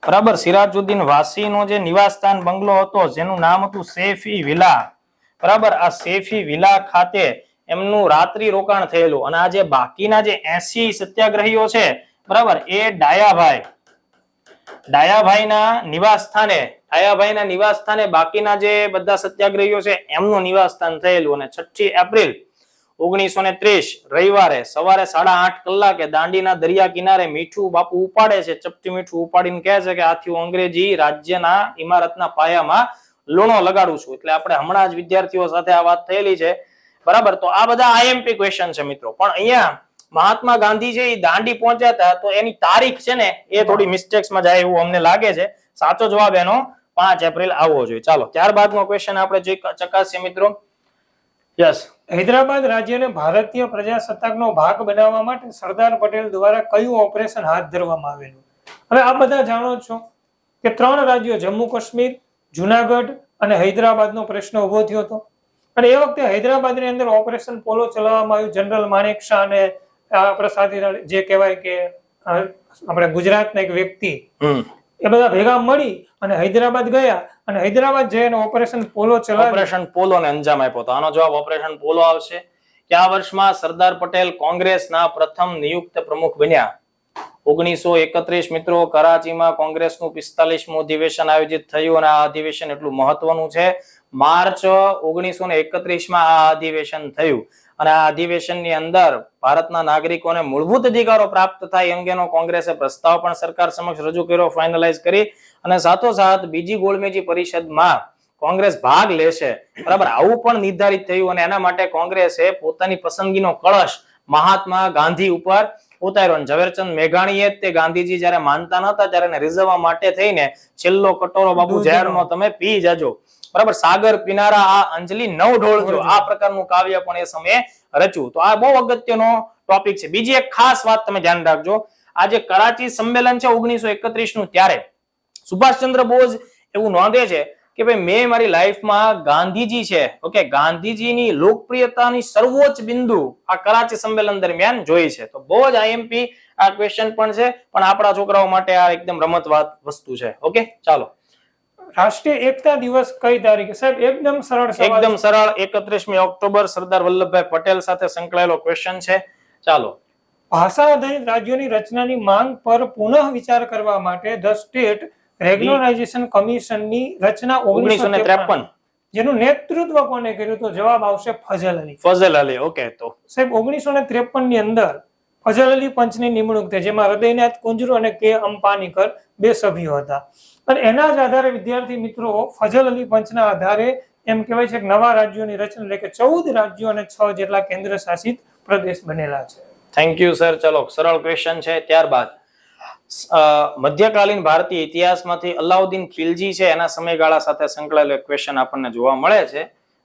બરાબર, સિરાજુદ્દીન વાસીનો જે નિવાસસ્થાન બંગલો હતો જેનું નામ હતું સેફી વિલા. બરાબર, આ સેફી વિલા ખાતે એમનું રાત્રિ રોકાણ થયેલું. અને આ જે બાકીના જે 80 સત્યાગ્રહીઓ છે, બરાબર, એ ડાયાભાઈના નિવાસ સ્થાને બાકીના જે બધા સત્યાગ્રહીઓ છે એમનું નિવાસ સ્થાન થયેલું. અને 6 એપ્રિલ 1930 રવિવારે સવારે 8:30 કલાકે દાંડીના દરિયા કિનારે મીઠું બાપુ ઉપાડે છે. ચપટી મીઠું ઉપાડીને કહે છે કે આથી હું અંગ્રેજી રાજ્યના ઇમારતના પાયામાં લોણો લગાડું છું. એટલે આપણે હમણાં જ વિદ્યાર્થીઓ સાથે આ વાત થયેલી છે. બરાબર, તો આ બધા આઈએમપી ક્વેશ્ચન છે મિત્રો. પણ અહીંયા મહાત્મા ગાંધી છે એ દાંડી પહોંચ્યા હતા, તો એની તારીખ છે ને એ થોડી મિસ્ટેક્સમાં જાય એવું અમને લાગે છે. સાચો જવાબ એનો 5 એપ્રિલ આવવો જોઈએ. ચાલો ત્યારબાદનો ક્વેશ્ચન આપણે ચકાસીએ મિત્રો. યસ, હૈદરાબાદ રાજ્યને ભારતીય પ્રજાસત્તાકનો ભાગ બનાવવા માટે સરદાર પટેલ દ્વારા કયું ઓપરેશન હાથ ધરવામાં આવેલું? હવે આ બધા જાણો છો કે 3 રાજ્યો જમ્મુ કાશ્મીર, જુનાગઢ અને હૈદરાબાદનો પ્રશ્ન ઉભો થયો હતો. અને એ વખતે હૈદરાબાદની અંદર ઓપરેશન પોલો ચલાવવામાં આવ્યું. જનરલ માણેક શાહ અને આપણા સાથે જે કહેવાય કે આપણે ગુજરાતના એક વ્યક્તિ, એ બધા ભેગા મળી અને હૈદરાબાદ ગયા અને હૈદરાબાદ જઈને ઓપરેશન પોલો ચલાવ્યું. ઓપરેશન પોલોને અંજામ આપ્યો હતો. આનો જવાબ ઓપરેશન પોલો આવશે. કયા વર્ષમાં સરદાર પટેલ કોંગ્રેસના પ્રથમ નિયુક્ત પ્રમુખ બન્યા? 1931 મિત્રો, કરાચીમાં કોંગ્રેસનું 45મું અધિવેશન આયોજિત થયું અને આ અધિવેશન એટલું મહત્વનું છે. માર્ચ 1931 માં આ અધિવેશન થયું અને આ અધિવેશનની અંદર ભારતના નાગરિકોને મૂળભૂત અધિકારો પ્રાપ્ત થાય અંગેનો કોંગ્રેસે પ્રસ્તાવ પણ સરકાર સમક્ષ રજૂ કર્યો, ફાઇનલાઇઝ કરી. અને સાથોસાથ બીજી ગોળમેજી પરિષદમાં કોંગ્રેસ ભાગ લેશે. બરાબર, આવું પણ નિર્ધારિત થયું અને એના માટે કોંગ્રેસે પોતાની પસંદગીનો કળશ મહાત્મા ગાંધી ઉપર ઉતાર્યો. ઝવેરચંદ મેઘાણીએ તે ગાંધીજી જયારે માનતા નતા ત્યારે એને રીઝવવા માટે થઈને છેલ્લો કટોરો બાપુ ઝેરનો તમે પી જાજો, બરાબર, સાગર પીનારા આ અંજલિ નવ ઢોળજો, આ પ્રકારનું કાવ્ય પણ એ સમયે રચ્યું. તો આ બહુ અગત્યનો ટોપિક છે. બીજી એક ખાસ વાત તમે ધ્યાન રાખજો, આ જે કરાચી સંમેલન છે 1931 નું, ત્યારે સુભાષચંદ્ર બોઝ એવું નોંધે છે કે ભાઈ મેં મારી લાઈફમાં ગાંધીજી છે, ઓકે, ગાંધીજીની લોકપ્રિયતાની સર્વોચ્ચ બિંદુ આ કરાચી સંમેલન દરમિયાન જોઈ છે. તો બહુ જ આઈએમપી આ ક્વેશ્ચન પણ છે, પણ આપણા છોકરાઓ માટે આ એકદમ રમતવાદ વસ્તુ છે. ઓકે, ચાલો. રાષ્ટ્રીય એકતા દિવસ કઈ તારીખે? સાહેબ એકદમ સરળ સવાલ, એકદમ સરળ, 31મી ઓક્ટોબર, સરદાર વલ્લભભાઈ પટેલ સાથે સંકળાયેલો ક્વેશ્ચન છે. ચાલો. ભાષા આધારિત રાજ્યોની રચનાની માંગ પર પુનઃ વિચાર કરવા માટે ધ સ્ટેટ રેગ્યુલરાઇઝેશન કમિશનની રચના 1953. જેનું નેતૃત્વ કોને કર્યું? તો જવાબ આવશે ફઝલ અલી. ફઝલ અલી. ઓકે, તો સાહેબ 1953 ની અંદર ફઝલ અલી પંચની નિમણૂક થઈ, જેમાં હૃદયનાથ કુંજરુ અને કે અંપાનીકર બે સભ્યો હતા. અને એના જ આધારે વિદ્યાર્થી મિત્રો ફઝલ અલી પંચના આધારે એમ કહેવાય છે કે નવા રાજ્યોની રચના, એટલે કે 14 રાજ્યો અને 6 જેટલા કેન્દ્ર શાસિત પ્રદેશ બનેલા છે. Thank you sir. ચલો, સરળ ક્વેશ્ચન છે. ત્યારબાદ મધ્યકાલીન ભારતીય ઇતિહાસમાંથી અલાઉદ્દીન ખિલજી છે એના સમયગાળા સાથે સંકળાયેલો ક્વેશ્ચન આપણને જોવા મળે છે.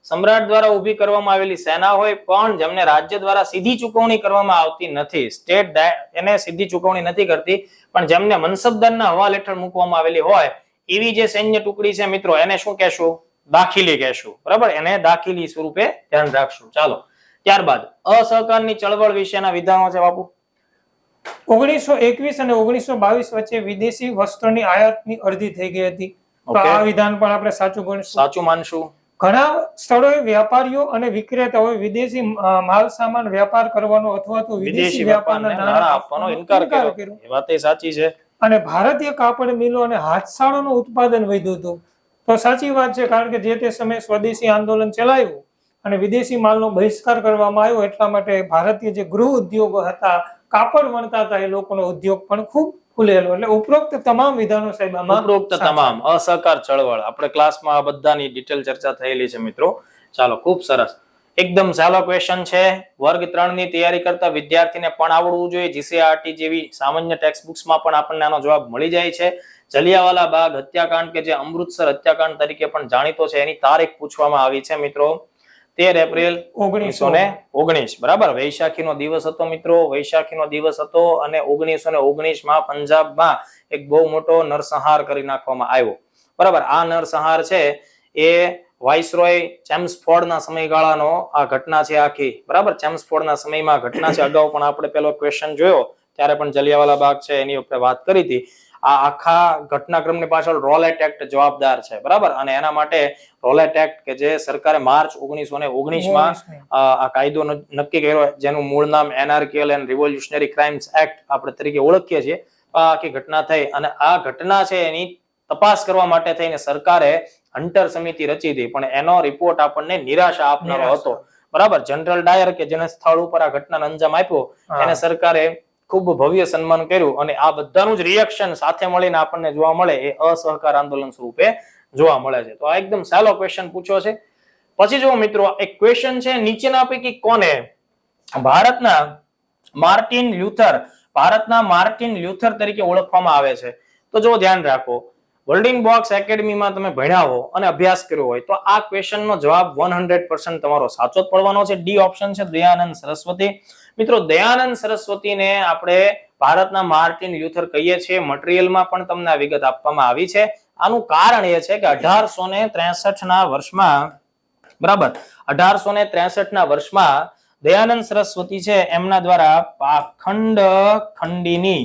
સમ્રાટ દ્વારા ઊભી કરવામાં આવેલી સેના હોય પણ જેમને રાજ્ય દ્વારા સીધી ચૂકવણી કરવામાં આવતી નથી, સ્ટેટ એને સીધી ચૂકવણી નથી કરતી, પણ જેમને મનસબદારના હવાલે હેઠળ મૂકવામાં આવેલી હોય એવી જે સૈન્ય ટુકડી છે મિત્રો, એને શું કહેશું? દાખીલી કહેશું. બરાબર, એને દાખીલી સ્વરૂપે ધ્યાન રાખશું. ચાલો, ત્યારબાદ અસહકારની ચળવળ વિશેના વિધાનો છે બાપુ. 1921 અને 1922 વચ્ચે વિદેશી વસ્ત્રોની આયાતની અડધી થઈ ગઈ હતી. તો આ વિધાન પણ આપણે સાચું ગણીશું. સાચું માનશું. ઘણા સ્થળોએ વ્યાપારીઓ અને વિક્રેતાઓએ વિદેશી માલ સામાન વ્યાપાર કરવાનો અથવા તો વિદેશી વ્યાપારના નાણાં આપવાનો ઇનકાર કર્યો. એ વાત એ સાચી છે. અને ભારતીય કાપડ મિલો અને હાથસાળોનું ઉત્પાદન વધ્યું હતું. તો સાચી વાત છે, કારણ કે જે તે સમયે સ્વદેશી આંદોલન ચલાવ્યું અને વિદેશી માલનો બહિષ્કાર કરવામાં આવ્યો, એટલા માટે ભારતીય જે ગૃહ ઉદ્યોગો હતા, કાપડ વણતા હતા, એ લોકોનો ઉદ્યોગ પણ ખૂબ ખુલેલો. એટલે ઉપરોક્ત તમામ વિધાનો સાહેબ આમાં ઉપરોક્ત તમામ અસહકાર ચળવળ આપણે ક્લાસમાં આ બધાની ડિટેલ ચર્ચા થયેલી છે મિત્રો. ચાલો, ખૂબ સરસ. એકદમ સહેલો ક્વેશ્ચન છે. વર્ગ 3 ની તૈયારી કરતા વિદ્યાર્થીને પણ આવડવું જોઈએ. જીસીઆરટી જેવી સામાન્ય ટેક્સ્ટ બુક્સમાં પણ આપણને આનો જવાબ મળી જાય છે. જલિયાવાલા બાગ હત્યાકાંડ કે જે અમૃતસર હત્યાકાંડ તરીકે પણ જાણીતો છે, એની તારીખ પૂછવામાં આવી છે મિત્રો, 13 એપ્રિલ 1919. બરાબર, વૈશાખીનો દિવસ હતો મિત્રો, વૈશાખીનો દિવસ હતો. અને 1919 માં પંજાબમાં એક બહુ મોટો નરસંહાર કરી નાખવામાં આવ્યો. બરાબર, આ નરસંહાર છે એ વાઇસરોય ચેમ્સફોર્ડના સમયગાળાનો આ ઘટના છે આખી. બરાબર, ચેમ્સફોર્ડના સમયમાં ઘટના છે. અગાઉ પણ આપણે પેલો ક્વેશ્ચન જોયો ત્યારે પણ જલિયાવાલા બાગ છે એની ઉપર વાત કરી હતી. આ આખા ઘટનાક્રમની પાછળ રોલેટ એક્ટ જવાબદાર છે. બરાબર, અને એના માટે રોલેટ એક્ટ કે જે સરકારે માર્ચ 1919 માં આ કાયદો નક્કી કર્યો, જેનું મૂળ નામ એનાર્કિયલ એન્ડ રિવોલ્યુશનરી ક્રાઇમ્સ એક્ટ આપણે તરીકે ઓળખીએ છીએ. આ આખી ઘટના થઈ અને આ ઘટના છે એની તપાસ કરવા માટે થઈને સરકારે હન્ટર સમિતિ રચી હતી, પણ એનો રિપોર્ટ આપણને નિરાશા આપનારો હતો. બરાબર, જનરલ ડાયર કે જેને સ્થળ ઉપર આ ઘટનાનો અંજામ આપ્યો, એને સરકારે ખૂબ ભવ્ય સન્માન કર્યું. અને આ બધાનું જ રિએક્શન સાથે મળીને આપણને જોવા મળે એ અસહકાર આંદોલન સ્વરૂપે જોવા મળે છે. તો આ એકદમ સહેલો ક્વેશ્ચન પૂછ્યો છે. પછી જો મિત્રો એક ક્વેશ્ચન છે, નીચેના પૈકી કોને ભારતના માર્ટિન લ્યુથર તરીકે ઓળખવામાં આવે છે? તો જો ધ્યાન રાખો, વર્લ્ડિંગ બોક્સ એકેડમીમાં તમે ભણ્યા હો અને અભ્યાસ કર્યો હોય તો આ ક્વેશ્ચનનો જવાબ 100% તમારો સાચો જ પડવાનો છે. ડી ઓપ્શન છે, દયાનંદ સરસ્વતી. મિત્રો, દયાનંદ સરસ્વતીને આપણે ભારતના માર્ટિન લ્યુથર કહીએ છીએ. મટીરિયલમાં પણ તમને આ વિગત આપવામાં આવી છે. આનું કારણ એ છે કે 1863 ના વર્ષમાં, બરાબર, 1863 ના વર્ષમાં દયાનંદ સરસ્વતી છે એમના દ્વારા પાખંડ ખંડીની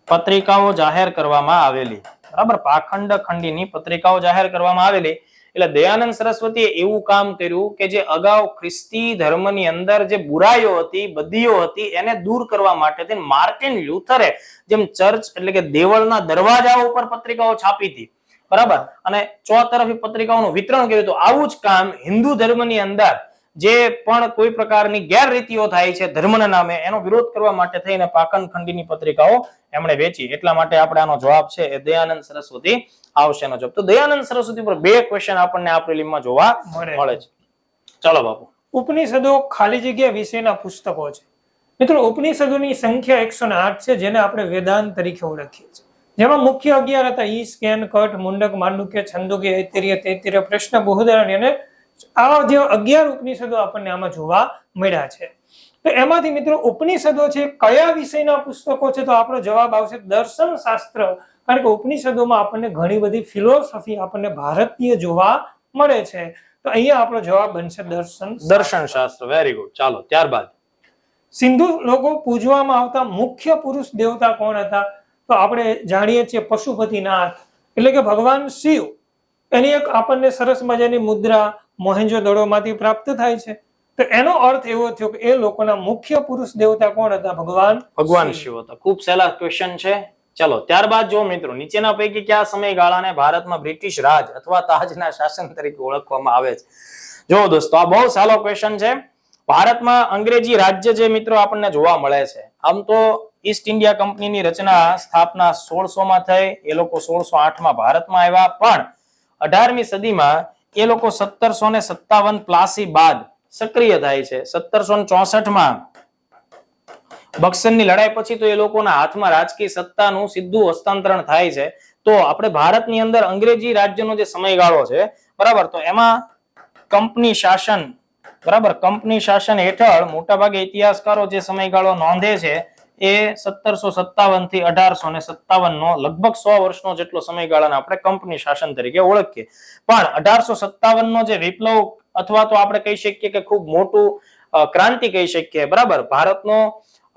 પત્રિકાઓ જાહેર કરવામાં આવેલી. બરાબર, પાખંડ ખંડીની પત્રિકાઓ જાહેર કરવામાં આવેલી. એટલે દયાનંદ સરસ્વતીએ એવું કામ કર્યું કે જે અગાઉ ખ્રિસ્તી ધર્મની અંદર જે બુરાઈઓ હતી, બદીઓ હતી, એને દૂર કરવા માટે માર્ટિન લ્યુથરે જેમ ચર્ચ એટલે કે દેવળના દરવાજા ઉપર પત્રિકાઓ છાપી હતી, બરાબર, અને ચોતરફી પત્રિકાઓનું વિતરણ કર્યું હતું. આવું જ કામ હિન્દુ ધર્મની અંદર જે પણ કોઈ પ્રકારની ગેરરીતિઓ થાય છે ધર્મના નામે, એનો વિરોધ કરવા માટે થઈને પાખંડ ખંડીની પત્રિકાઓ એમણે વેચી. એટલા માટે આપણે આનો જવાબ છે એ દયાનંદ સરસ્વતી આવશે એનો જવાબ. તો દયાનંદ સરસ્વતી પર 2 ક્વેશ્ચન આપણને આ પ્રિલિમમાં જોવા મળે છે. ચલો બાપુ, ઉપનિષદો ખાલી જગ્યા વિશેના પુસ્તકો છે. મિત્રો, ઉપનિષદોની સંખ્યા 108 છે, જેને આપણે વેદાંત તરીકે ઓળખીએ છીએ. જેમાં મુખ્ય 11 હતા: ઈ, સ્કેન, કટ, મુંડક, માંડુક્ય, છંદોક્ય, ઐતરેય, તૈત્તિરીય, પ્રશ્ન, બૃહદારણ્યક અને આ જે 11 ઉપનિષદો આપણને આમાં જોવા મળ્યા છે. તો એમાંથી મિત્રો ઉપનિષદો છે કયા વિષયના પુસ્તકો છે? તો આપણો જવાબ આવશે દર્શન શાસ્ત્ર. કારણ કે ઉપનિષદોમાં આપણને ઘણી બધી ફિલોસોફી આપણને ભારતીય જોવા મળે છે. તો અહીંયા આપણો જવાબ બનશે દર્શન શાસ્ત્ર. Very good. ચાલો, ત્યારબાદ સિંધુ લોકો પૂજવામાં આવતા મુખ્ય પુરુષ દેવતા કોણ હતા? તો આપણે જાણીએ છીએ પશુપતિનાથ એટલે કે ભગવાન શિવ. એની એક આપણને સરસ મજાની મુદ્રા મોહેન્જો-દડોમાંથી પ્રાપ્ત થાય છે. તો એનો અર્થ એવો થયો કે એ લોકોના મુખ્ય પુરુષ દેવતા કોણ હતા? ભગવાન શિવ હતા. ખૂબ સહેલા ક્વેશ્ચન છે. ચલો ત્યારબાદ જો મિત્રો નીચેના પૈકી કયા સમયગાળાને ભારતમાં બ્રિટિશ રાજ અથવા તાજના શાસન તરીકે ઓળખવામાં આવે છે? જો દોસ્તો આ બહુ સારો ક્વેશ્ચન છે. ભારતમાં અંગ્રેજી રાજ્ય જે મિત્રો આપણને જોવા મળે છે, આમ તો ઈસ્ટ ઇન્ડિયા કંપનીની રચના સ્થાપના 1600 માં થઈ, એ લોકો 1608 માં ભારતમાં આવ્યા, પણ 18મી સદીમાં એ લોકો 1757 પ્લાસી બાદ સક્રિય થાય છે. 1764 માં બક્સરની લડાઈ પછી તો એ લોકોના હાથમાં રાજકીય સત્તાનું સીધું હસ્તાંતરણ થાય છે. તો આપણે ભારતની અંદર અંગ્રેજી રાજ્યનો જે સમયગાળો છે, બરાબર, તો એમાં કંપની શાસન, બરાબર, કંપની શાસન હેઠળ મોટાભાગે ઇતિહાસકારો જે સમયગાળો નોંધે છે એ 1757 થી 1857 નો લગભગ 100 વર્ષનો જેટલો સમયગાળાને આપણે કંપની શાસન તરીકે ઓળખીએ. પણ 1857 નો જે વિપ્લવ અથવા તો આપણે કહી શકીએ કે ખૂબ મોટું ક્રાંતિ કહી શકીએ, બરાબર, ભારતનો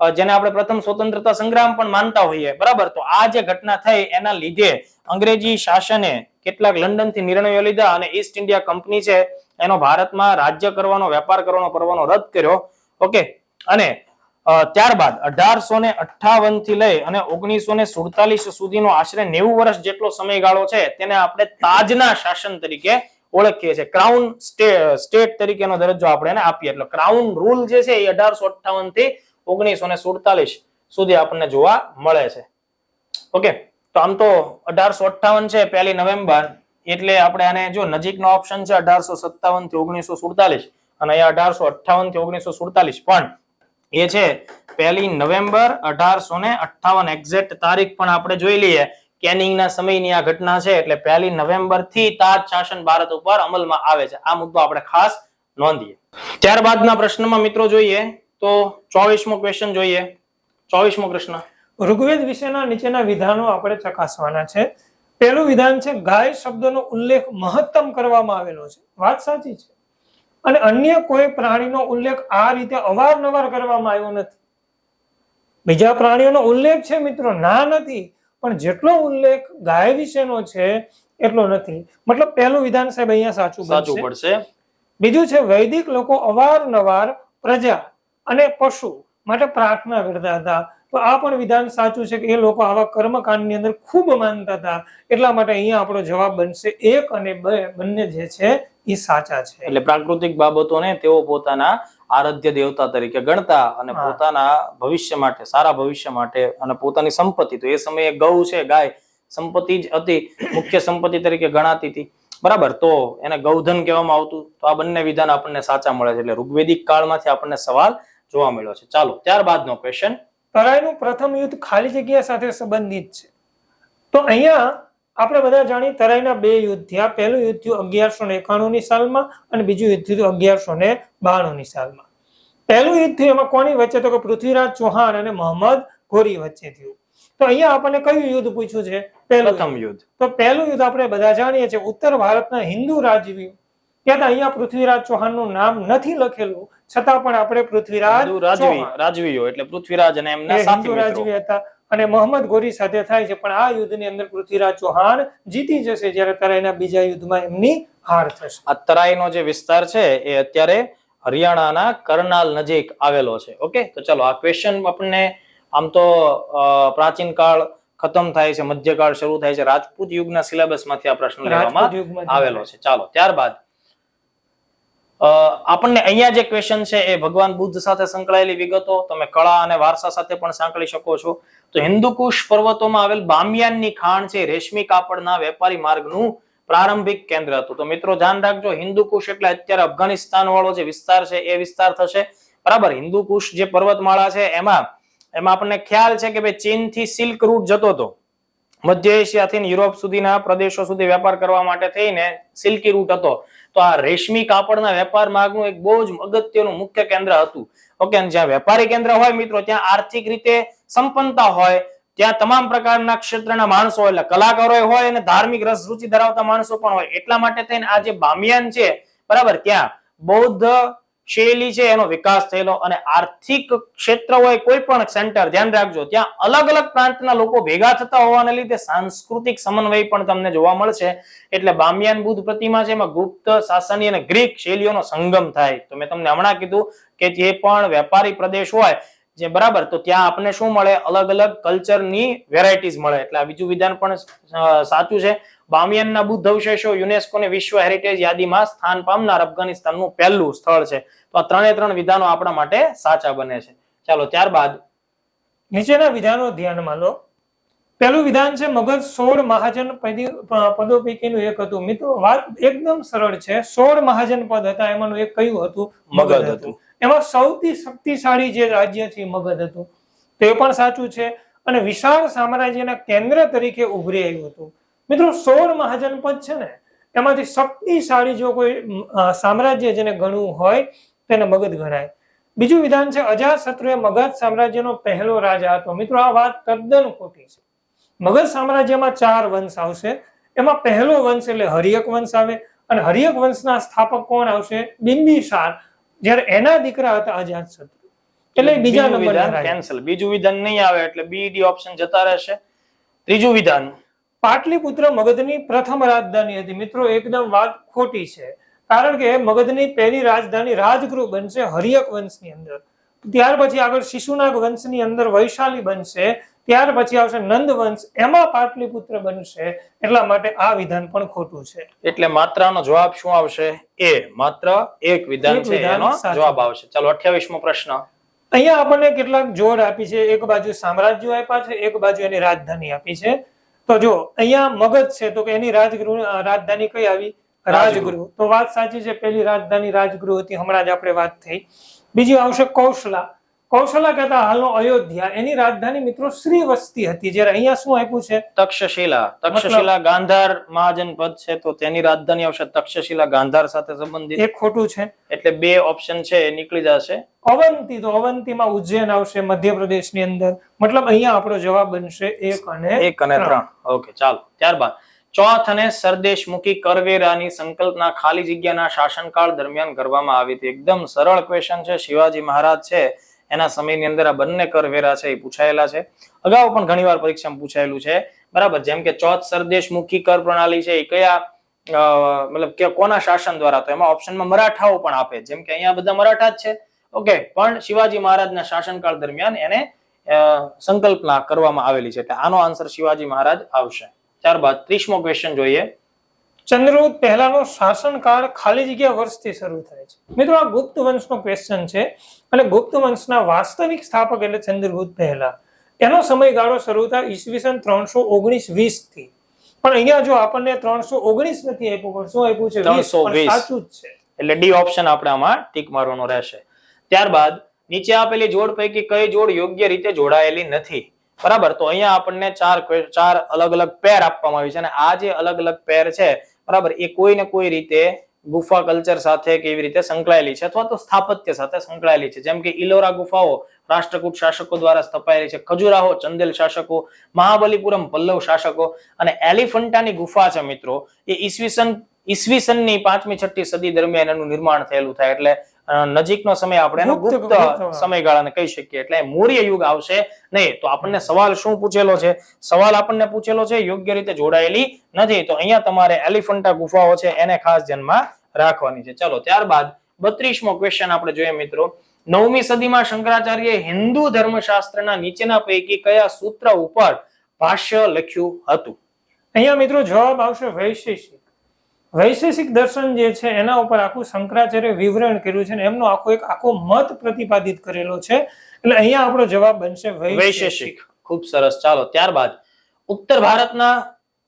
જેને આપણે પ્રથમ સ્વતંત્રતા સંગ્રામ પણ માનતા હોઈએ, બરાબર, તો આ જે ઘટના થઈ એના લીધે અંગ્રેજી શાસને કેટલાક લંડન થી નિર્ણયો લીધા અને ઈસ્ટ ઇન્ડિયા કંપની છે એનો ભારતમાં રાજ્ય કરવાનો, વેપાર કરવાનો પરવાનો રદ કર્યો. ઓકે, અને ત્યારબાદ 1858 થી લઈ અને 1947 સુધીનો આશરે 90 વર્ષ જેટલો સમયગાળો છે તેને આપણે તાજના શાસન તરીકે ઓળખીએ છીએ. ક્રાઉન સ્ટેટ તરીકેનો દરજ્જો આપણે એને આપીએ. એટલે ક્રાઉન રૂલ જે છે એ 1858 થી 1947 સુધી આપણને જોવા મળે છે. ઓકે, તો આમ તો 1858 છે 1 નવેમ્બર, એટલે આપણે આને જો નજીકનો ઓપ્શન છે 1857 થી 1947 અને અહીંયા 1858 થી 1947, પણ એ છે 1 નવેમ્બર 1858. એક્ઝેક્ટ તારીખ પણ આપણે જોઈ લઈએ. કેનિંગના સમયની આ ઘટના છે, એટલે 1 નવેમ્બર થી તાજ શાસન ભારત ઉપર અમલમાં આવે છે. આ મુદ્દો આપણે ખાસ નોંધીએ. ત્યારબાદના પ્રશ્નમાં મિત્રો જોઈએ તો 24મો ક્વેશ્ચન જોઈએ. 24મો પ્રશ્ન, ઋગ્વેદ વિશેના નીચેના વિધાનો આપણે ચકાસવાના છે. પહેલું વિધાન છે ગાય શબ્દનો ઉલ્લેખ મહત્તમ કરવામાં આવેલો છે. વાત સાચી છે. અને અન્ય કોઈ પ્રાણીનો ઉલ્લેખ આ રીતે અવારનવાર કરવામાં આવ્યો નથી. બીજા પ્રાણીઓનો ઉલ્લેખ છે મિત્રો, ના નથી, પણ જેટલો ઉલ્લેખ ગાય વિશેનો છે એટલો નથી. મતલબ પહેલું વિધાન સાહેબ અહીંયા સાચું પડશે. બીજું છે વૈદિક લોકો અવારનવાર પ્રજા અને પશુ માટે પ્રાર્થના કરતા હતા. તો આ પણ વિધાન સાચું છે કે એ લોકો આવા કર્મકાંડની અંદર ખૂબ માનતા હતા. એટલા માટે અહીંયા આપણો જવાબ બનશે 1 અને 2 બંને જે છે એ સાચા છે. એટલે પ્રાકૃતિક બાબતોને તેઓ પોતાના આરાધ્ય દેવતા તરીકે ગણતા અને પોતાના ભવિષ્ય માટે, સારા ભવિષ્ય માટે અને પોતાની સંપત્તિ, તો એ સમયે ગૌ છે, ગાય સંપત્તિ જ હતી, મુખ્ય સંપત્તિ તરીકે ગણાતી હતી, બરાબર, તો એને ગૌધન કહેવામાં આવતું. તો આ બંને વિધાન આપણને સાચા મળે છે. એટલે ઋગ્વેદિક કાળમાંથી આપણને સવાલ જોવા મળ્યો છે. ચાલો ત્યારબાદનો ક્વેશ્ચન, તરાઈનું પ્રથમ યુદ્ધ ખાલી જગ્યા સાથે સંબંધિત છે. તો અહીંયા આપણે બધા જાણીએ તરાઈના 2 યુદ્ધ થયા. પહેલું યુદ્ધ થયું 1191 સાલમાં અને બીજું યુદ્ધ થયું 1192 સાલમાં. પહેલું યુદ્ધ થયું એમાં કોની વચ્ચે? તો કે પૃથ્વીરાજ ચૌહાણ અને મોહમ્મદ ઘોરી વચ્ચે થયું. તો અહીંયા આપણને કયું યુદ્ધ પૂછ્યું છે? પ્રથમ યુદ્ધ. તો પહેલું યુદ્ધ આપણે બધા જાણીએ છીએ ઉત્તર ભારતના હિન્દુ રાજવીઓ, ત્યાં અહીંયા પૃથ્વીરાજ ચૌહાણનું નામ નથી લખેલું, છતાં પણ આપણે પૃથ્વીરાજ રાજવીઓ એટલે પૃથ્વીરાજ અને એમના સાથી રાજવી હતા અને મોહમ્મદ ઘોરી સાથે થાય છે. પણ આ યુદ્ધની અંદર પૃથ્વીરાજ ચૌહાણ જીતી જશે, જ્યારે તરાઈના બીજા યુદ્ધમાં એમની હાર થશે. આ તરાઈનો જે વિસ્તાર છે એ અત્યારે હરિયાણાના કરનાલ નજીક આવેલો છે. ઓકે, તો ચલો આ ક્વેશ્ચન આપણને આમ તો પ્રાચીન કાળ ખતમ થાય છે, મધ્યકાળ શરૂ થાય છે, રાજપૂત યુગના સિલેબસ માંથી આ પ્રશ્ન લેવામાં આવેલો છે. ચાલો ત્યારબાદ આપણને અહીંયા જે ક્વેશ્ચન છે એ ભગવાન બુદ્ધ સાથે સંકળાયેલી વિગતો તમે કળા અને વારસા સાથે પણ સાંકળી શકો છો. તો હિન્દુકુશ પર્વતોમાં આવેલ બામિયાનની ખાણ છે રેશમી કાપડના વેપારી માર્ગનું પ્રારંભિક કેન્દ્ર હતું. તો મિત્રો ધ્યાન રાખજો, હિન્દુકુશ એટલે અત્યારે અફઘાનિસ્તાન વાળો જે વિસ્તાર છે એ વિસ્તાર થશે, બરાબર. હિન્દુકુશ જે પર્વતમાળા છે એમાં આપણને ખ્યાલ છે કે ભાઈ ચીન થી સિલ્ક રૂટ જતો હતો, મધ્ય એશિયાથી યુરોપ સુધીના પ્રદેશો સુધી વેપાર કરવા માટે થઈને સિલ્કી રૂટ હતો. તો આ રેશમી કાપડના વેપાર માર્ગનું એક બહુ જ અગત્યનું મુખ્ય કેન્દ્ર હતું. ઓકે, અને જ્યાં વેપારી કેન્દ્ર હોય મિત્રો ત્યાં આર્થિક રીતે સંપન્નતા હોય, ત્યાં તમામ પ્રકારના ક્ષેત્રના માણસો હોય, એટલે કલાકારો હોય અને ધાર્મિક રસ રુચિ ધરાવતા માણસો પણ હોય. એટલા માટે થઈને આ જે બામિયાન છે, બરાબર, ત્યાં બૌદ્ધ શૈલી છે એનો વિકાસ થયેલો. અને આર્થિક ક્ષેત્ર હોય કોઈ પણ સેન્ટર, ધ્યાન રાખજો, ત્યાં અલગ અલગ પ્રાંતના લોકો ભેગા થતા હોવાને લીધે સાંસ્કૃતિક સમન્વય પણ તમને જોવા મળશે. એટલે બામિયાન બુદ્ધ પ્રતિમા છે એમાં ગુપ્ત, સાસની અને ગ્રીક શૈલીઓનો સંગમ થાય. તો મેં તમને હમણાં કીધું કે જે પણ વેપારી પ્રદેશ હોય, જે બરાબર, તો ત્યાં આપણને શું મળે? અલગ અલગ કલ્ચરની વેરાયટીઝ મળે. એટલે આ બીજું વિધાન પણ સાચું છે. બામિયાનના બુદ્ધ અવશેષો યુનેસ્કોની વિશ્વ હેરિટેજ યાદીમાં સ્થાન પામનાર અફઘાનિસ્તાનનું પહેલું સ્થળ છે. તો આ ત્રણે ત્રણ વિધાનો આપણા માટે સાચા બને છે. ચાલો ત્યારબાદ નીચેના વિધાનો ધ્યાનમાં લો. પહેલું વિધાન છે મગધ 16 મહાજન પદો પૈકીનું એક હતું. મિત્રો વાત એકદમ સરળ છે. 16 મહાજન પદ હતા, એમાંનું એક કયું હતું? મગધ હતું. એમાં સૌથી શક્તિશાળી જે રાજ્ય છે એ મગધ હતું. તો એ પણ સાચું છે. અને વિશાળ સામ્રાજ્યના કેન્દ્ર તરીકે ઉભરી આવ્યું હતું. મિત્રો 16 મહાજન પદ છે ને, એમાંથી શક્તિશાળી જો કોઈ સામ્રાજ્ય જેને ગણવું હોય તેને મગધ ગણાય. બીજું વિધાન છે અજાતશત્રુએ મગધ સામ્રાજ્યનો પહેલો રાજા હતો. મિત્રો આ વાત તદ્દન ખોટી છે. મગધ સામ્રાજ્યમાં 4 વંશ આવશે. એમાં પહેલો વંશ એટલે હર્યક વંશ આવે, અને હર્યક વંશના સ્થાપક કોણ આવશે? બિંબિસાર, જ્યારે એના દીકરા હતા અજાતશત્રુ. એટલે બીજા નંબરના કેન્સલ. બીજું વિધાન નહીં આવે એટલે બી ડી ઓપ્શન જતા રહેશે. ત્રીજું વિધાન પાટલીપુત્ર મગધની પ્રથમ રાજધાની હતી. મિત્રો એકદમ વાત ખોટી છે. કારણ કે મગધની પહેલી રાજધાની રાજગૃહ બનશે હર્યક વંશની અંદર. ત્યાર પછી આગળ શિશુનાગ વંશની અંદર વૈશાલી બનશે. ત્યાર પછી આવશે નંદ વંશ, એમાં પાટલીપુત્ર બનશે. એટલા માટે આ વિધાન પણ ખોટું છે. એટલે માત્રાનો જવાબ શું આવશે? એ. માત્ર એક વિધાન છે એનો જવાબ આવશે. ચાલો 28મો પ્રશ્ન. અહીંયા આપણને કેટલાક જોડ આપી છે. એક બાજુ સામ્રાજ્યો આપ્યા છે, એક બાજુ એની રાજધાની આપી છે. તો જો અહીંયા મગધ છે તો કે એની રાજધાની કઈ આવી? રાજગૃહ. તો વાત સાચી છે, પહેલી રાજધાની રાજગૃહ હતી, હમણાં જ આપણે વાત થઈ. બીજી આવશે કૌશલા. કૌશલા કહેતા હાલનો અયોધ્યા, એની રાજધાની મિત્રો શ્રીવસ્તી હતી. જ્યારે અહીંયા શું આપ્યું છે? તક્ષશિલા. તક્ષશિલા ગાંધાર મહાજન પદ છે, તો તેની રાજધાની આવશે તક્ષશિલા, ગાંધાર સાથે સંબંધિત. એક ખોટું છે, એટલે બે ઓપ્શન છે એ નીકળી જશે. અવંતી, તો અવંતીમાં ઉજ્જૈન આવશે મધ્યપ્રદેશની અંદર. મતલબ અહીંયા આપણો જવાબ બનશે 1 અને 3. ઓકે, ચાલો ત્યારબાદ ચોથ અને સરદેશમુખી કરવેરાની સંકલ્પના ખાલી જગ્યાના શાસનકાળ દરમિયાન કરવામાં આવી હતી. એકદમ સરળ ક્વેશ્ચન છે. શિવાજી મહારાજ છે એના સમયની અંદર આ બંને કરવેરા છે એ પૂછાયેલા છે. અગાઉ પણ ઘણીવાર પરીક્ષામાં પૂછાયેલું છે. બરાબર, જેમ કે ચોથ સરદેશમુખી કર પ્રણાલી છે એ કયા મતલબ કે કોના શાસન દ્વારા? તો એમાં ઓપ્શનમાં મરાઠાઓ પણ આપે, જેમ કે અહીંયા બધા મરાઠા જ છે. ઓકે, પણ શિવાજી મહારાજના શાસનકાળ દરમિયાન એને સંકલ્પના કરવામાં આવેલી છે. એટલે આનો આન્સર શિવાજી મહારાજ આવશે. ત્યારબાદ 30મો ક્વેશ્ચન જોઈએ. ચંદ્રગુપ્ત પહેલાનો શાસનકાળ ખાલી જગ્યા વર્ષથી શરૂ થાય છે. મિત્રો આ ગુપ્ત વંશનો ક્વેશ્ચન છે, અને ગુપ્ત વંશના વાસ્તવિક સ્થાપક એટલે ચંદ્રગુપ્ત પહેલા, એનો સમયગાળો શરૂ થાય ઈસવીસન 319-20 થી. પણ અહીંયા જો આપણને 319 નથી આપ્યું, પણ શું આપ્યું છે? 320. સાચું જ છે, એટલે ડી ઓપ્શન આપણે આમાં ટીક મારવાનો રહેશે. ત્યારબાદ નીચે આપેલી જોડ પૈકી કઈ જોડ યોગ્ય રીતે જોડાયેલી નથી? બરાબર, તો અહીંયા આપણને ચાર અલગ અલગ પેર આપવામાં આવી છે, અને આ જે અલગ અલગ પેર છે બરાબર, એ કોઈ ને કોઈ રીતે ગુફા કલ્ચર સાથે કેવી રીતે સંકળાયેલી છે, અથવા તો સ્થાપત્ય સાથે સંકળાયેલી છે. જેમ કે ઇલોરા ગુફાઓ રાષ્ટ્રકૂટ શાસકો દ્વારા સ્થપાયેલી છે, ખજુરાહો ચંદેલ શાસકો, મહાબલીપુરમ પલ્લવ શાસકો, અને એલિફન્ટાની ગુફા છે મિત્રો એ ઈસવીસનની 5મી-6મી સદી દરમિયાન એનું નિર્માણ થયેલું થાય. એટલે નજીકનો સમય આપણે એનો ગુપ્ત સમયગાળાને કહી શકીએ. એટલે મૌર્ય યુગ આવશે નહીં. તો આપણને સવાલ શું પૂછેલો છે? સવાલ આપણને પૂછેલો છે યોગ્ય રીતે જોડાયેલી નથી. તો અહીંયા તમારે એલિફન્ટા ગુફાઓ છે એને ખાસ ધ્યાનમાં રાખવાની છે. ચલો ત્યારબાદ 32મો ક્વેશ્ચન આપણે જોઈએ મિત્રો. 9મી સદીમાં શંકરાચાર્ય હિન્દુ ધર્મશાસ્ત્રના નીચેના પૈકી કયા સૂત્ર ઉપર ભાષ્ય લખ્યું હતું? અહીંયા મિત્રો જવાબ આવશે વૈશેષિક. વૈશેષિક દર્શન જે છે એના ઉપર આખું શંકરાચાર્ય વિવરણ કર્યું છે, એમનો આખો મત પ્રતિપાદિત કરેલો છે. એટલે અહીંયા આપણો જવાબ બનશે વૈશેષિક. ખૂબ સરસ. ચાલો ત્યારબાદ ઉત્તર ભારતના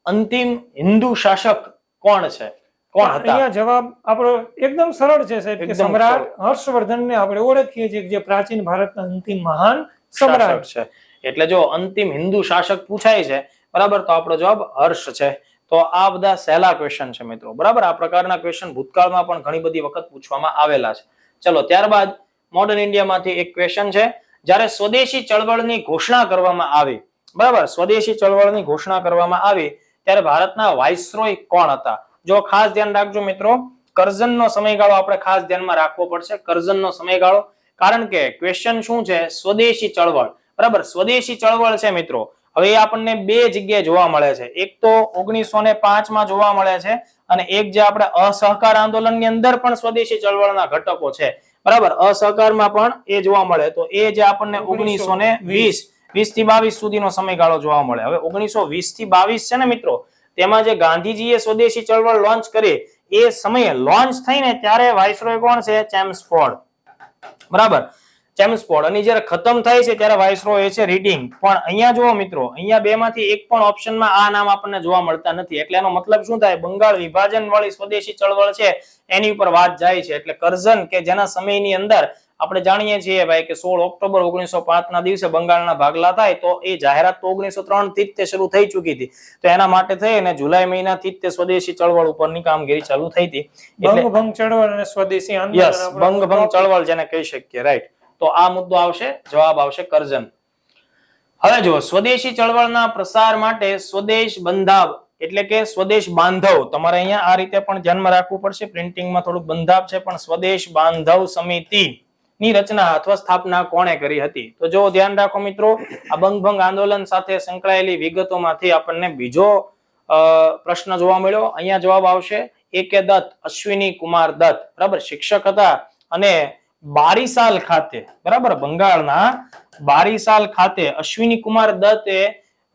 અંતિમ હિન્દુ શાસક કોણ છે? કોણ હતા? અહીંયા જવાબ આપણો એકદમ સરળ છે સાહેબ, કે સમ્રાટ હર્ષવર્ધનને આપણે ઓળખીએ છીએ, જે પ્રાચીન ભારતના અંતિમ મહાન સમ્રાટ છે. એટલે જો અંતિમ હિન્દુ શાસક પૂછાય છે બરાબર, તો આપણો જવાબ હર્ષ છે. તો આ બધા સહેલા ક્વેશ્ચન છે મિત્રો. બરાબર, આ પ્રકારના ક્વેશ્ચન ભૂતકાળમાં પણ ઘણી બધી વખત પૂછવામાં આવેલા છે. ચલો ત્યારબાદ મોડર્ન ઇન્ડિયામાંથી એક ક્વેશ્ચન છે. જ્યારે સ્વદેશી ચળવળની ઘોષણા કરવામાં આવી, બરાબર, સ્વદેશી ચળવળની ઘોષણા કરવામાં આવી ત્યારે ભારતના વાઇસરોય કોણ હતા? જો ખાસ ધ્યાન રાખજો મિત્રો, કરઝનનો સમયગાળો આપણે ખાસ ધ્યાનમાં રાખવો પડશે. કરઝનનો સમયગાળો, કારણ કે ક્વેશ્ચન શું છે? સ્વદેશી ચળવળ. બરાબર, સ્વદેશી ચળવળ છે મિત્રો, હવે એ આપણને બે જગ્યાએ જોવા મળે છે. એક તો 1905માં જોવા મળે છે, અને એક જે આપણે અસહકાર આંદોલનની અંદર પણ સ્વદેશી ચળવળના ઘટકો છે. બરાબર. અસહકારમાં પણ એ જોવા મળે. તો એ જે આપણને 1920 થી 22 સુધીનો સમયગાળો જોવા મળે. હવે 1920 થી 22 છે ને મિત્રો, તેમાં જે ગાંધીજીએ સ્વદેશી ચળવળ લોન્ચ કરી, એ સમયે લોન્ચ થઈને ત્યારે વાઇસરોય કોણ છે? ચેમ્સફોર્ડ. બરાબર, ચેમ્સફોર્ડ. અને જ્યારે ખતમ થાય છે ત્યારે વાઇસરોય છે રીડિંગ. પણ અહીંયા જુઓ મિત્રો, અહીંયા બે માંથી એક પણ ઓપ્શનમાં આ નામ આપણને જોવા મળતા નથી. એટલે એનો મતલબ શું થાય? બંગાળ વિભાજન વાળી સ્વદેશી ચળવળ છે એની ઉપર વાત જાય છે. એટલે કરઝન કે જેના સમયની અંદર આપણે જાણીએ છીએ ભાઈ કે 16 ઓક્ટોબર 1905 ના દિવસે બંગાળના ભાગલા થાય, તો એ જાહેરાત તો 1903 થી જ તે શરૂ થઈ ચૂકી હતી. તો એના માટે થઈ અને જુલાઈ મહિનાથી જ તે સ્વદેશી ચળવળ ઉપરની કામગીરી ચાલુ થઈ હતી. એટલે બંગભંગ ચળવળ અને સ્વદેશી આંદોલન યસ, બંગભંગ ચળવળ જેને કહી શકીએ, રાઈટ. તો આ મુદ્દો આવશે, જવાબ આવશે કરઝન. હવે જો સ્વદેશી ચળવળના પ્રસાર માટે સ્વદેશ બંધાવ એટલે કે સ્વદેશ બાંધવ, તમારે અહીંયા આ રીતે પણ ધ્યાનમાં રાખવું પડશે. પ્રિન્ટિંગમાં થોડુંક બંધાવ છે, પણ સ્વદેશ બાંધવ સમિતિ ની રચના અથવા સ્થાપના કોણે કરી હતી? તો જો ધ્યાન રાખો મિત્રો, આ બંગભંગ આંદોલન સાથે સંકળાયેલી વિગતોમાંથી આપણને બીજો પ્રશ્ન જોવા મળ્યો. અહીંયા જવાબ આવશે A.K. દત્ત, અશ્વિની કુમાર દત્ત. બરાબર, શિક્ષક હતા અને બારીસાલ ખાતે, બરાબર, બંગાળના બારીસાલ ખાતે અશ્વિની કુમાર દત્તે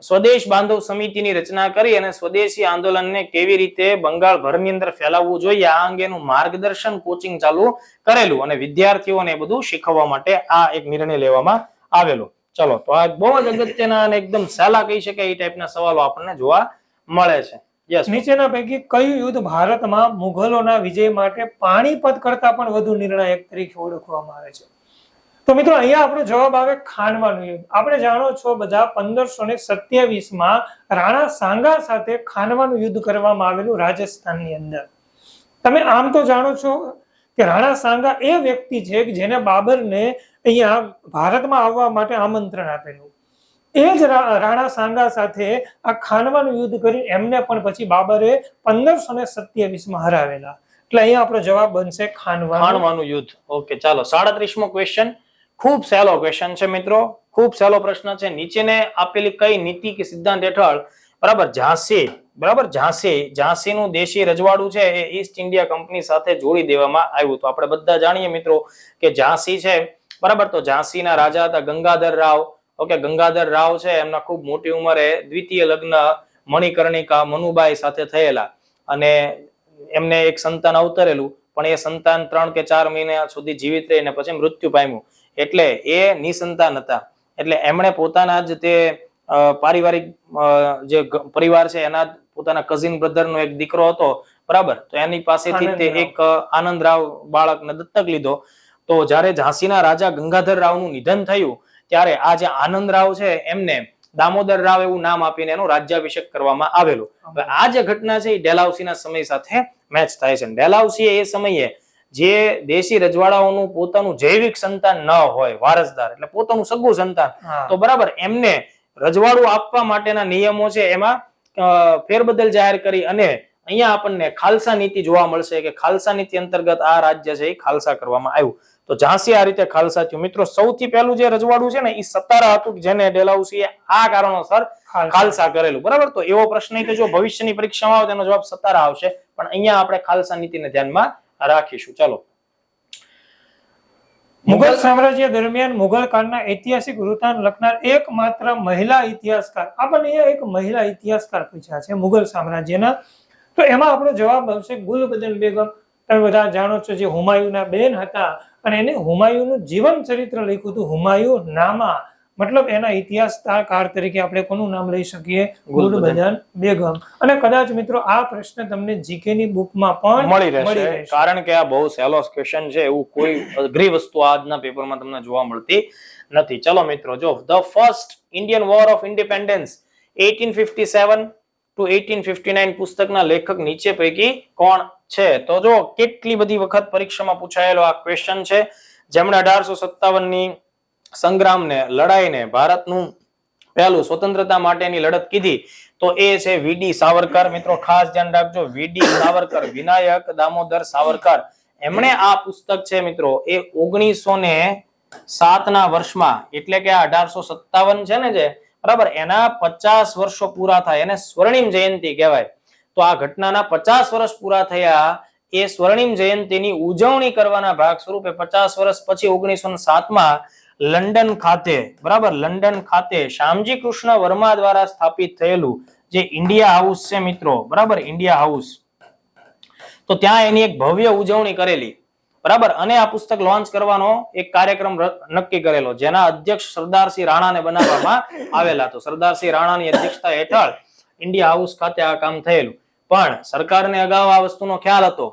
સ્વદેશ બાંધવ સમિતિની રચના કરી અને સ્વદેશી આંદોલનને કેવી રીતે બંગાળ ભરની અંદર ફેલાવવું જોઈએ આ અંગેનું માર્ગદર્શન, કોચિંગ ચાલુ કરેલું અને વિદ્યાર્થીઓને બધું શીખવવા માટે આ એક નિર્ણય લેવામાં આવેલો. ચલો, તો આ બહુ જ અગત્યના અને એકદમ સહેલા કહી શકાય એ ટાઈપના સવાલો આપણને જોવા મળે છે. યસ, નીચેના પૈકી કયું યુદ્ધ ભારતમાં મુઘલોના વિજય માટે પાણીપત કરતા પણ વધુ નિર્ણાયક તરીકે ઓળખવામાં આવે છે? તો મિત્રો અહીંયા આપણો જવાબ આવે ખાનવાનું યુદ્ધ. આપણે જાણો છો બધા 1527 માં રાણા સાંગા સાથે ખાનવાનું યુદ્ધ કરવામાં આવેલું રાજસ્થાનની અંદર. તમે આમ તો જાણો છો કે રાણા સાંગા એ વ્યક્તિ છે કે જેને બાબરને અહીંયા ભારતમાં આવવા માટે આમંત્રણ આપેલું. એ જ રાણા સાંગા સાથે આ ખાનવાનું યુદ્ધ કરી એમને પણ પછી બાબરે 1527 માં હરાવેલા. એટલે અહીંયા આપણો જવાબ બનશે ખાનવાનું યુદ્ધ. ઓકે, ચાલો 37મો ક્વેશ્ચન. ખૂબ સહેલો ક્વેશ્ચન છે મિત્રો, ખૂબ સહેલો પ્રશ્ન છે. નીચેને આપેલી કઈ નીતિ કે સિદ્ધાંત હેઠળ, બરાબર, ઝાંસીનું દેશી રજવાડું છે એ ઈસ્ટ ઇન્ડિયા કંપની સાથે જોડી દેવામાં આવ્યું. તો આપણે બધા જાણીએ મિત્રો કે ઝાંસી છે, બરાબર, તો ઝાંસીના રાજા હતા ગંગાધર રાવ. ઓકે, ગંગાધર રાવ છે એમના ખૂબ મોટી ઉંમરે દ્વિતીય લગ્ન મણિકર્ણિકા મનુબાઈ સાથે થયેલા અને એમને એક સંતાન અવતરેલું, પણ એ સંતાન 3 કે 4 મહિના સુધી જીવિત રહીને પછી મૃત્યુ પામ્યું. એટલે એ નિસંતાન હતા. એટલે એમણે પોતાના જ તે પારિવારિક જે પરિવાર છે એના પોતાના કઝિન બ્રધરનો એક દીકરો હતો, બરાબર, તો એની પાસેથી તે એક આનંદરાવ બાળકને દત્તક લીધો. તો જ્યારે ઝાંસીના રાજા ગંગાધર રાવનું નિધન થયું ત્યારે આ જે આનંદરાવ છે એમને દામોદર રાવ એવું નામ આપીને એનો રાજ્યાભિષેક કરવામાં આવેલો. હવે આ જે ઘટના છે એ ડેલહાઉસીના સમય સાથે મેચ થાય છે. ડેલહાઉસી એ સમયે જે દેશી રજવાડાઓનું પોતાનું જૈવિક સંતાન ન હોય, વારસદાર એટલે પોતાનું સગું સંતાન, તો બરાબર એમને રજવાડું આપવા માટેના નિયમો છે એમાં ફેરબદલ જાહેર કરી અને અહીંયા આપણને ખાલસા નીતિ જોવા મળશે કે ખાલસા નીતિ અંતર્ગત આ રાજ્ય છે એ ખાલસા કરવામાં આવ્યું. તો ઝાંસી આ રીતે ખાલસા થયું. મિત્રો સૌથી પહેલું જે રજવાડું છે ને એ સતારા હતું, જેને ડેલહાઉસીએ આ કારણોસર ખાલસા કરેલું. બરાબર, તો એવો પ્રશ્ન કે જો ભવિષ્યની પરીક્ષામાં આવે તેનો જવાબ સતારા આવશે, પણ અહીંયા આપણે ખાલસા નીતિને ધ્યાનમાં રાખીશું. ચાલો, મુઘલ સામ્રાજ્ય દરમિયાન મુઘલ કાળના ઐતિહાસિક વૃત્તાંત લખનાર એકમાત્ર મહિલા ઇતિહાસકાર, આપણને અહીંયા એક મહિલા ઇતિહાસકાર પૂછ્યા છે મુઘલ સામ્રાજ્યના. તો એમાં આપણો જવાબ આવશે ગુલબદન બેગમ. તમે બધા જાણો છો જે હુમાયુના બેન હતા અને એને હુમાયુનું જીવન ચરિત્ર લખ્યું હતું, હુમાયુ નામા. મતલબ એના ઇતિહાસકાર તરીકે આપણે કોનું નામ લઈ શકીએ? ગુલબદન બેગમ. અને કદાચ મિત્રો આ પ્રશ્ન તમને જીકે ની બુકમાં પણ મળી રહેશે, કારણ કે આ બહુ સહેલો ક્વેશ્ચન છે. એવું કોઈ અઘરી વસ્તુ આજના પેપરમાં તમને જોવા મળતી નથી. ચલો મિત્રો, જો the first Indian war of independence 1857 to 1859 પુસ્તકના લેખક નીચે પૈકી કોણ છે? તો જો કેટલી બધી વખત પરીક્ષામાં પૂછાયેલો આ ક્વેશ્ચન છે. જેમણે 1857 ની સંગ્રામને, લડાઈને, ભારતનું પહેલું સ્વતંત્રતા માટેની લડત કીધી તો એ છે વીડી સાવરકર. મિત્રો ખાસ ધ્યાન રાખજો, વીડી સાવરકર, વિનાયક દામોદર સાવરકર. એમણે આ પુસ્તક છે મિત્રો એ 1907 ના વર્ષમાં, એટલે કે 1857 છે ને જે, બરાબર, એના 50 વર્ષો પૂરા થાય, એને સ્વર્ણિમ જયંતિ કહેવાય. તો આ ઘટનાના 50 વર્ષ પૂરા થયા એ સ્વર્ણિમ જયંતિની ઉજવણી કરવાના ભાગ સ્વરૂપે 50 વર્ષ પછી 1907માં લંડન ખાતે, બરાબર, લંડન ખાતે શ્યામજી કૃષ્ણ વર્મા દ્વારા સ્થાપિત થયેલું જે ઇન્ડિયા હાઉસ છે મિત્રો, બરાબર, ઇન્ડિયા હાઉસ, તો ત્યાં એની એક ભવ્ય ઉજવણી કરેલી, બરાબર. અને આ પુસ્તક લોન્ચ કરવાનો એક કાર્યક્રમ નક્કી કરેલો, જેના અધ્યક્ષ સરદારસિંહ રાણાને બનાવવામાં આવેલા. તો સરદારસિંહ રાણાની અધ્યક્ષતા હેઠળ ઇન્ડિયા હાઉસ ખાતે આ કામ થયેલું. પણ સરકારને અગાઉ આ વસ્તુનો ખ્યાલ હતો,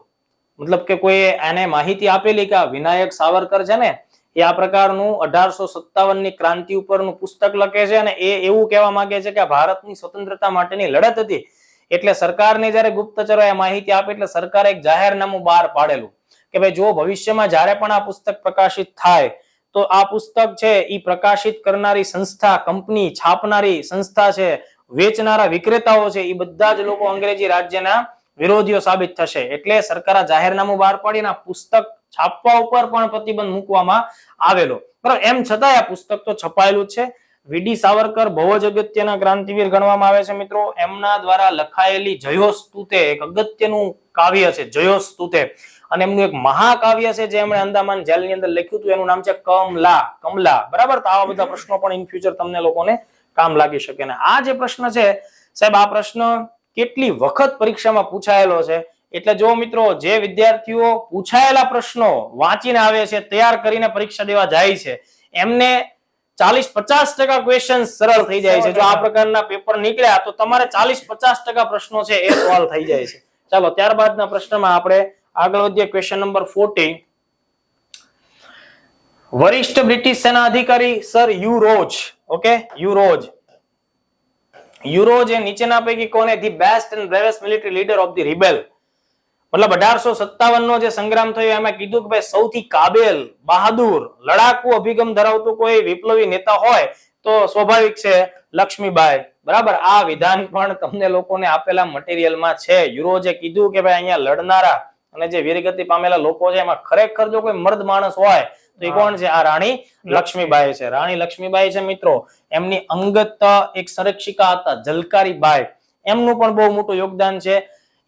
મતલબ કે કોઈ એને માહિતી આપેલી કે વિનાયક સાવરકર છે ને એ આ પ્રકારનું 1857 ની ક્રાંતિ ઉપરનું પુસ્તક લખે છે અને એ એવું કહેવા માંગે છે કે ભારતની સ્વતંત્રતા માટેની લડત હતી. એટલે સરકારને જયારે ગુપ્તચરોએ માહિતી આપી એટલે સરકારે એક જાહેરનામું બહાર પાડેલું કે ભાઈ જો ભવિષ્યમાં જ્યારે પણ આ પુસ્તક પ્રકાશિત થાય તો આ પુસ્તક છે એ પ્રકાશિત કરનારી સંસ્થા, કંપની, છાપનારી સંસ્થા છે, વેચનારા વિક્રેતાઓ છે, એ બધા જ લોકો અંગ્રેજી રાજ્યના વિરોધીઓ સાબિત થશે. એટલે સરકારે જાહેરનામું બહાર પાડીને આ પુસ્તક છાપવા ઉપર પણ પ્રતિબંધ મૂકવામાં આવેલો, બરાબર. એમ છતાંય આ પુસ્તક તો છપાયેલું છે. વીડી સાવરકર બહુ જ અગત્યના ક્રાંતિવીર ગણવામાં આવે છે મિત્રો. એમના દ્વારા લખાયેલી જયોસ્તુતે એક અગત્યનું કાવ્ય છે, જયોસ્તુતે, અને એમનું એક મહાકાવ્ય છે જે એમણે અંદામાન જેલની અંદર લખ્યું હતું, એનું નામ છે કમલા, બરાબર. તો આવા બધા પ્રશ્નો પણ ઇન ફ્યુચર તમને લોકોને કામ લાગી શકે. અને આ જે પ્રશ્ન છે સાહેબ, આ પ્રશ્ન કેટલી વખત પરીક્ષામાં પૂછાયેલો છે, એટલે જો મિત્રો જે વિદ્યાર્થીઓ પૂછાયેલા પ્રશ્નો વાંચીને આવે છે, તૈયાર કરીને પરીક્ષા દેવા જાય છે, એમને 40-50% ક્વેશ્ચન સરળ થઈ જાય છે. જો આ પ્રકારના પેપર નીકળ્યા તો તમારે 40-50% પ્રશ્નો છે એ સોલ્વ થઈ જાય છે. ચાલો ત્યારબાદના પ્રશ્નમાં આપણે આગળ વધીએ. Question number 40. વરિષ્ઠ બ્રિટિશ સેના અધિકારી sir Hugh Rose, okay, Hugh Rose એ નીચેના પૈકી કોને the best and bravest military leader of the rebel, મતલબ 1857 નો જે સંગ્રામ થયો એમાં કીધું કે ભાઈ સૌથી કાબેલ, બહાદુર, લડાકુ અભિગમ ધરાવતું કોઈ વિપ્લવી નેતા હોય તો સ્વાભાવિક છે લક્ષ્મીબાઈ, બરાબર. આ વિધાન પણ તમને લોકોને આપેલા મટીરિયલમાં છે. યુરોજે કીધું કે ભાઈ અહીંયા લડનારા અને જે વીરગતિ પામેલા લોકો છે એમાં ખરેખર જો કોઈ મર્દ માણસ હોય તો એ કોણ છે? આ રાણી લક્ષ્મીબાઈ છે. રાણી લક્ષ્મીબાઈ છે મિત્રો. એમની અંગત એક સંરક્ષિકા હતા ઝલકારી બાઈ, એમનું પણ બહુ મોટું યોગદાન છે.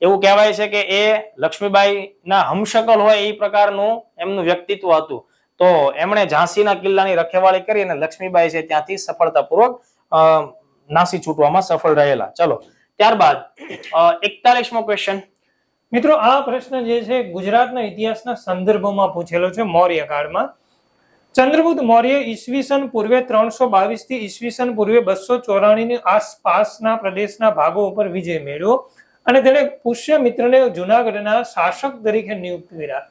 એવું કહેવાય છે કે એ લક્ષ્મીબાઈ ના હમશકલ હોય એ પ્રકારનું એમનું વ્યક્તિત્વ હતું. તો એમણે ઝાંસીના કિલ્લાની રખેવાળી કરી અને લક્ષ્મીબાઈ છે ત્યાંથી સફળતાપૂર્વક નાસી છૂટવામાં સફળ રહેલા. ચલો ત્યારબાદ 41મો ક્વેશ્ચન. મિત્રો આ પ્રશ્ન જે છે ગુજરાતના ઇતિહાસના સંદર્ભમાં પૂછેલો છે. મૌર્ય કાળમાં ચંદ્રગુપ્ત મૌર્ય ઈસવીસન પૂર્વે 322 થી ઈસવીસન પૂર્વે 294 ની આસપાસના પ્રદેશના ભાગો ઉપર વિજય મેળવ્યો અને તેણે પુષ્યમિત્રને જુનાગઢના શાસક તરીકે નિયુક્ત કર્યા.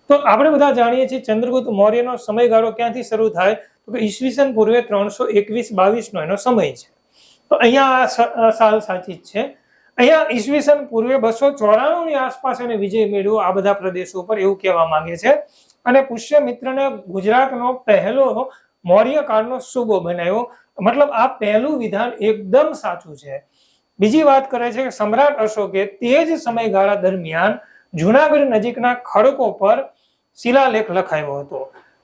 તો આપણે બધા જાણીએ છીએ ચંદ્રગુપ્ત મૌર્યનો સમયગાળો ક્યાંથી શરૂ થાય તો ઈસવીસન પૂર્વે 321-22 નો એનો સમય છે. તો અહીંયા આ સાલ સાચી જ છે. અહીંયા ઈસવીસન પૂર્વે 294 ની આસપાસ એને વિજય મેળવ્યો આ બધા પ્રદેશો ઉપર, એવું કહેવા માંગે છે. અને પુષ્યમિત્રને ગુજરાતનો પહેલો મૌર્ય કાળનો સૂબો બનાવ્યો. મતલબ આ પહેલું વિધાન એકદમ સાચું છે. બીજી વાત કરે છે કે સમ્રાટ અશોકે તે જ સમયગાળા દરમિયાન જુનાગઢ નજીકના ખડકો પર શિલાલેખ લખાયો હતો.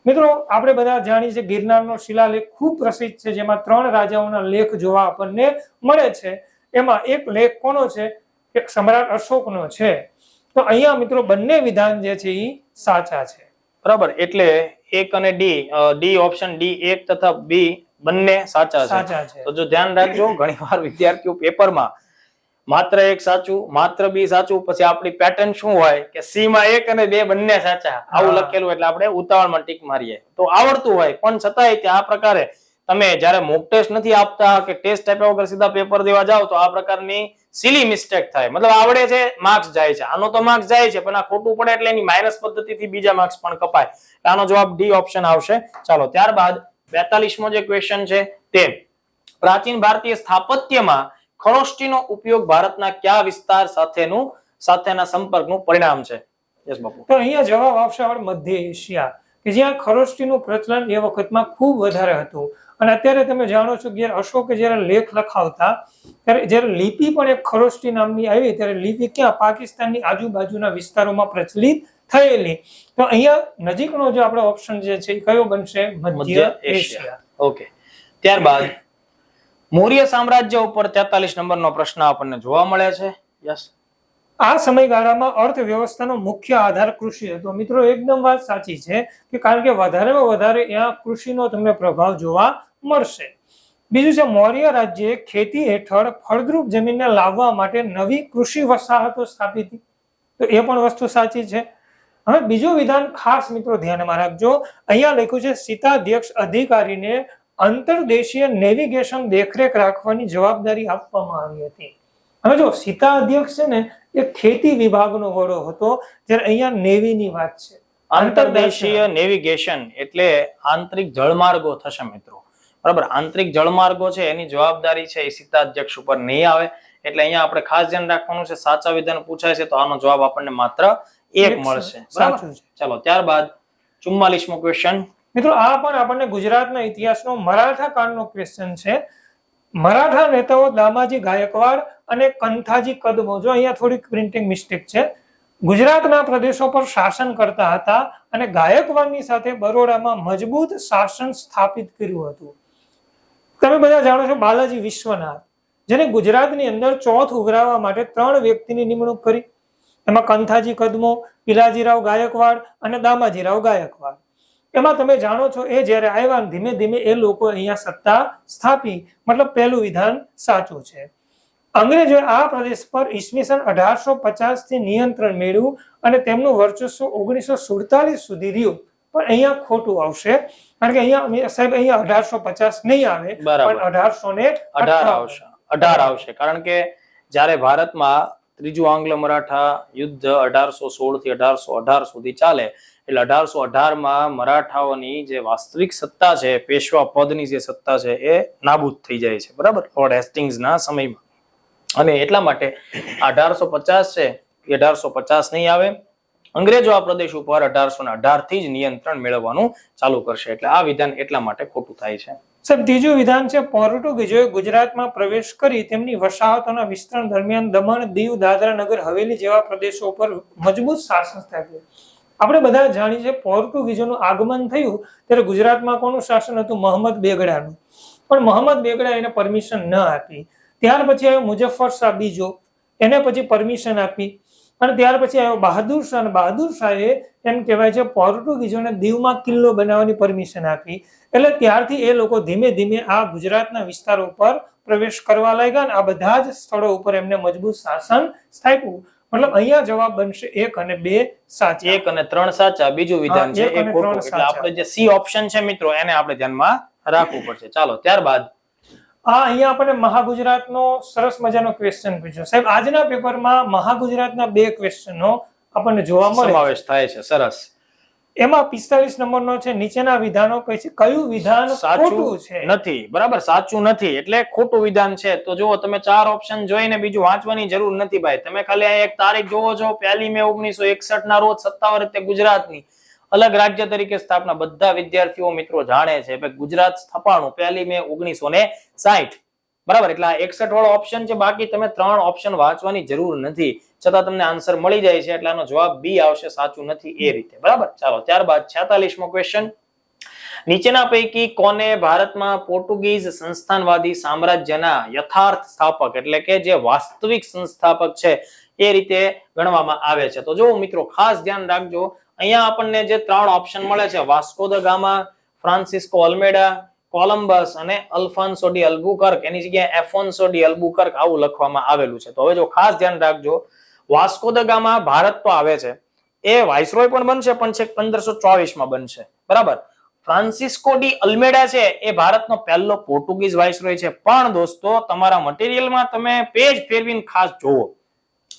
મિત્રો આપણે બધા જાણીએ છીએ ગિરનારનો શિલાલેખ ખૂબ પ્રસિદ્ધ છે, જેમાં 3 રાજાઓના લેખ જોવા આપણને મળે છે. એમાં એક લેખ કોનો છે? એક સમ્રાટ અશોકનો છે. તો અહીંયા મિત્રો બંને વિધાન જે છે એ સાચા છે, બરાબર. એટલે એક અને ડી ઓપ્શન ડી 1 તથા બી બંને સાચા છે. તો જો ધ્યાન રાખજો, ઘણીવાર વિદ્યાર્થીઓ પેપરમાં માત્ર એક સાચું, માત્ર બી સાચું, પછી આપણી પેટર્ન શું હોય કે સી માં 1 અને 2 બંને સાચા આવું લખેલું, એટલે આપણે ઉતાવળમાં ટીક મારીએ. તો આવડતું હોય પણ છતાંય ત્યાં આ પ્રકારે તમે જ્યારે મોક ટેસ્ટ નથી આપતા કે ટેસ્ટ આપ્યા વગર સીધા પેપર દેવા જાઓ તો આ પ્રકારની સિલી મિસ્ટેક થાય. મતલબ આવડે છે, માર્ક્સ જાય છે, આનો તો માર્ક્સ જાય છે, પણ આ ખોટું પડે એટલે એની માઇનસ પદ્ધતિથી બીજા માર્ક્સ પણ કપાય. આનો જવાબ ડી ઓપ્શન આવશે. ચાલો ત્યારબાદ 42મો જે ક્વેશ્ચન છે તે પ્રાચીન ભારતીય સ્થાપત્યમાં ખરોષ્ટીનો ઉપયોગ ભારતના કયા વિસ્તાર સાથેના સંપર્કનું પરિણામ છે? યસ બાપુ. તો અહીંયા જવાબ આવશે મધ્ય એશિયા, કે જ્યાં ખરોષ્ટીનું પ્રચલન એ વખતમાં ખૂબ વધારે હતું. અને અત્યારે તમે જાણો છો કે અશોકે જ્યારે લેખ લખાવતા ત્યારે જ્યારે લિપિ પણ એક ખરોષ્ટી નામની આવી, ત્યારે લિપિ ક્યાં? પાકિસ્તાનની આજુબાજુના વિસ્તારોમાં પ્રચલિત થયેલી. તો અહીંયા નજીકનો જે આપણો ઓપ્શન જે છે કયો બનશે? મધ્ય એશિયા. ઓકે. ત્યારબાદ મૌર્ય સામ્રાજ્ય ઉપર 43 નંબરનો પ્રશ્ન આપણને જોવા મળે છે. યસ. આ સમયગાળામાં અર્થવ્યવસ્થાનો મુખ્ય આધાર કૃષિ હતો. મિત્રો એકદમ વાત સાચી છે કે કારણ કે વધારેમાં વધારે ત્યાં કૃષિનો તમને પ્રભાવ જોવા મળશે. બીજું છે મૌર્ય રાજ્યે ખેતી હેઠળ ફળદ્રુપ જમીનને લાવવા માટે નવી કૃષિ વસાહતો સ્થાપિત, તો એ પણ વસ્તુ સાચી છે. હવે બીજું વિધાન ખાસ મિત્રો ધ્યાનમાં રાખજો, અહીંયા લખ્યું છે સીતાધ્યક્ષ અધિકારીને અંતર્દેશીય નેવિગેશન દેખરેખ રાખવાની જવાબદારી આપવામાં આવી હતી. હવે જો સીતા અધ્યક્ષ છે ને એ ખેતી વિભાગનો વડો હતો, જ્યારે અહીંયા નેવીની વાત છે. આંતરદેશીય નેવિગેશન એટલે આંતરિક જળમાર્ગો થશે મિત્રો, બરાબર. આંતરિક જળમાર્ગો છે એની જવાબદારી છે એ સીતા અધ્યક્ષ ઉપર નહીં આવે. એટલે અહીંયા આપણે ખાસ ધ્યાન રાખવાનું છે, સાચા વિધાન પૂછાય છે તો આનો જવાબ આપણને માત્ર એક મળશે. સાચું છે. ચાલો ત્યારબાદ 44મો ક્વેશ્ચન. મિત્રો આ પણ આપણને ગુજરાતના ઇતિહાસનો મરાઠા કાળનો ક્વેશ્ચન છે. મરાઠા નેતાઓ દામાજી ગાયકવાડ અને કંથાજી કદમો, જો અહીંયા થોડીક પ્રિન્ટિંગ મિસ્ટેક છે, ગુજરાતના પ્રદેશો પર શાસન કરતા હતા અને ગાયકવાડની સાથે બરોડામાં મજબૂત શાસન સ્થાપિત કર્યું હતું. તમે બધા જાણો છો બાલાજી વિશ્વનાથ, જેને ગુજરાતની અંદર ચોથ ઉઘરાવવા માટે 3 વ્યક્તિની નિમણૂક કરી. એમાં કંથાજી કદમો, પિલાજીરાવ ગાયકવાડ અને દામાજીરાવ ગાયકવાડ. એમાં તમે જાણો છો એ જ્યારે આવ્યા ધીમે ધીમે એ લોકો અહીંયા સત્તા સ્થાપી, મતલબ પહેલું વિધાન સાચું છે. અંગ્રેજોએ આ પ્રદેશ પર ઈસવીસન 1850 થી નિયંત્રણ મેળવ્યું અને તેમનું વર્ચસ્વ 1947 સુધી રહ્યું. પણ અહીંયા ખોટું આવશે, કારણ કે અહીંયા સાહેબ અહીંયા 1850 નહીં આવે, પણ 1818 આવશે. 18 આવશે, કારણ કે જ્યારે ભારતમાં ત્રીજું આંગ્લ મરાઠા યુદ્ધ 1816 થી 1818 સુધી ચાલે, એટલે 1818 માં મરાઠાઓની જે વાસ્તવિક સત્તા છે, પેશવા પદની જે સત્તા છે એ નાબૂદ થઈ જાય છે, બરાબર, લોર્ડ હેસ્ટિંગ્સના સમયમાં. અને એટલા માટે 1850 છે એ 1850 નહીં આવે. અંગ્રેજો આ પ્રદેશ ઉપર 1818 થી જ નિયંત્રણ મેળવવાનું ચાલુ કરશે. એટલે આ વિધાન એટલા માટે ખોટું થાય છે. સાહેબ ત્રીજું વિધાન છે પોર્ટુગીઝોએ ગુજરાતમાં પ્રવેશ કરી તેમની વસાહતોના વિસ્તરણ દરમિયાન દમણ, દીવ, દાદરા નગર હવેલી જેવા પ્રદેશો પર મજબૂત શાસન સ્થાપ્યું. આપણે બધા જાણીએ છીએ પોર્ટુગીઝોનું આગમન થયું ત્યારે ગુજરાતમાં કોનું શાસન હતું? મોહમ્મદ બેગડાનું. પણ મોહમ્મદ બેગડા એને પરમિશન ન આપી. ત્યાર પછી આવ્યો મુઝફ્ફર શાહ બીજો, એને પછી પરમિશન આપી. અને ત્યાર પછી આવ્યો બહાદુર શાહ, અને બહાદુર શાહે એમ કહેવાય છે પોર્ટુગીઝોને દીવમાં કિલ્લો બનાવવાની પરમિશન આપી. એટલે ત્યારથી એ લોકો ધીમે ધીમે આ ગુજરાતના વિસ્તારો પર પ્રવેશ કરવા લાગ્યા અને આ બધા જ સ્થળો ઉપર એમને મજબૂત શાસન સ્થાપ્યું. મતલબ અહીંયા જવાબ બનશે 1 અને 2 સાચા. 1 અને 3 સાચા. બીજું વિધાન છે એ ખોટું. એટલે આપણે જે સી ઓપ્શન છે મિત્રો એને આપણે ધ્યાનમાં રાખવું પડશે. ચાલો ત્યારબાદ અહીંયા આપણે મહાગુજરાતનો સરસ મજાનો ક્વેશ્ચન પૂછ્યો. સાહેબ આજના પેપરમાં મહાગુજરાતના 2 ક્વેશ્ચનો આપણને જોવા મળે સમાવેશ થાય છે. સરસ. એમાં 45 નંબરનો છે નીચેના વિધાનો કઈ છે, કયું વિધાન ખોટું છે? નથી, બરાબર, સાચું નથી એટલે ખોટું વિધાન છે. તો જુઓ તમે 4 ઓપ્શન જોઈને બીજું વાંચવાની જરૂર નથી ભાઈ. તમે ખાલી આ એક તારીખ જોવો છો, 1 મે 1961 ના રોજ સત્તાવાર રીતે ગુજરાતની અલગ રાજ્ય તરીકે સ્થાપના. બધા વિદ્યાર્થીઓ મિત્રો જાણે છે કે ગુજરાત સ્થપાણું 1 મે 1960, બરાબર. એટલે આ 61 વાળો ઓપ્શન છે. બાકી તમે 3 ઓપ્શન વાંચવાની જરૂર નથી, છતાં તમને આન્સર મળી જાય છે. એટલે આનો જવાબ બી આવશે, સાચું નથી એ રીતે, બરાબર. ચાલો ત્યારબાદ 46મો ક્વેશ્ચન. નીચેના પૈકી કોને ભારતમાં પોર્ટુગીઝ સંસ્થાનવાદી સામ્રાજ્યના યથાર્થ સ્થાપક એટલે કે જે વાસ્તવિક સંસ્થાપક છે એ રીતે ગણવામાં આવે છે? તો જો મિત્રો ખાસ ધ્યાન રાખજો, અહીંયા આપણને જે 3 ઓપ્શન મળે છે, Vasco da Gama, Francisco Almeida, Columbus અને અલ્ફોન્સો ડી અલ્બુકર્ક, એની જગ્યાએ એફોન્સો ડી અલ્બુકર્ક આવું લખવામાં આવેલું છે. તો હવે જો ખાસ ધ્યાન રાખજો, વાસ્કો દ ગામા ભારત તો આવે છે, એ વાઇસરોય પણ બનશે, પણ છેક 1524 માં બનશે, બરાબર. ફ્રાન્સિસ્કો ડી અલ્મેડા છે એ ભારતનો પહેલો પોર્ટુગીઝ વાઇસરોય છે. પણ દોસ્તો તમારા મટીરિયલમાં તમે પેજ ફેરવીને ખાસ જોવો,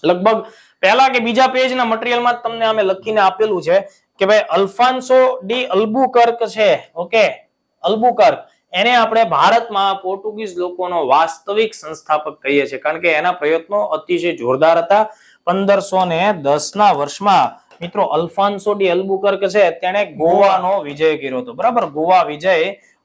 લગભગ પહેલા કે બીજા પેજના મટીરિયલમાં તમને અમે લખીને આપેલું છે કે ભાઈ અલ્ફોન્સો ડી અલ્બુકર્ક છે, ઓકે, અલ્બુકર્ક, એને આપણે ભારતમાં પોર્ટુગીઝ લોકોનો વાસ્તવિક સંસ્થાપક કહીએ છીએ, કારણ કે એના પ્રયત્નો અતિશય જોરદાર હતા. 1510 ના વર્ષમાં મિત્રો અલ્ફોન્સો ડી અલ્બુકર્ક છે તેણે ગોવાનો વિજય કર્યો હતો, બરાબર. ગોવા વિજય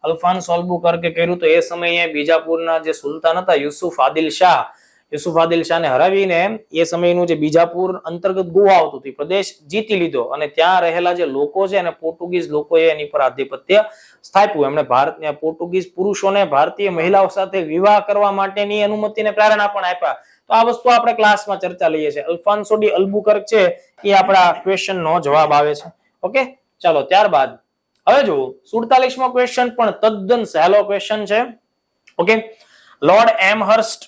અલ્ફોન્સો અલ્બુકર્કે કર્યું તો એ સમયે બીજાપુરના જે સુલતાન હતા યુસુફ આદિલ શાહને હરાવીને એ સમયનું જે બીજાપુર અંતર્ગત ગોવા આવતું હતું પ્રદેશ જીતી લીધો અને ત્યાં રહેલા જે લોકો છે અને પોર્ટુગીઝ લોકોએ એની પર આધિપત્ય સ્થાપ્યું. એમણે ભારતના પોર્ટુગીઝ પુરુષોને ભારતીય મહિલાઓ સાથે વિવાહ કરવા માટેની અનુમતિને પ્રેરણા પણ આપ્યા. તો આ વસ્તુ આપણે ક્લાસમાં ચર્ચા લઈએ છીએ. અલ્ફોન્સો ડી અલ્બુકર્ક છે એ આપણા ક્વેશ્ચન નો જવાબ આવે છે. ઓકે, ચાલો ત્યારબાદ હવે જુઓ 47મો ક્વેશ્ચન પણ તદ્દન સહેલો ક્વેશ્ચન છે. ઓકે, લોર્ડ એમહર્સ્ટ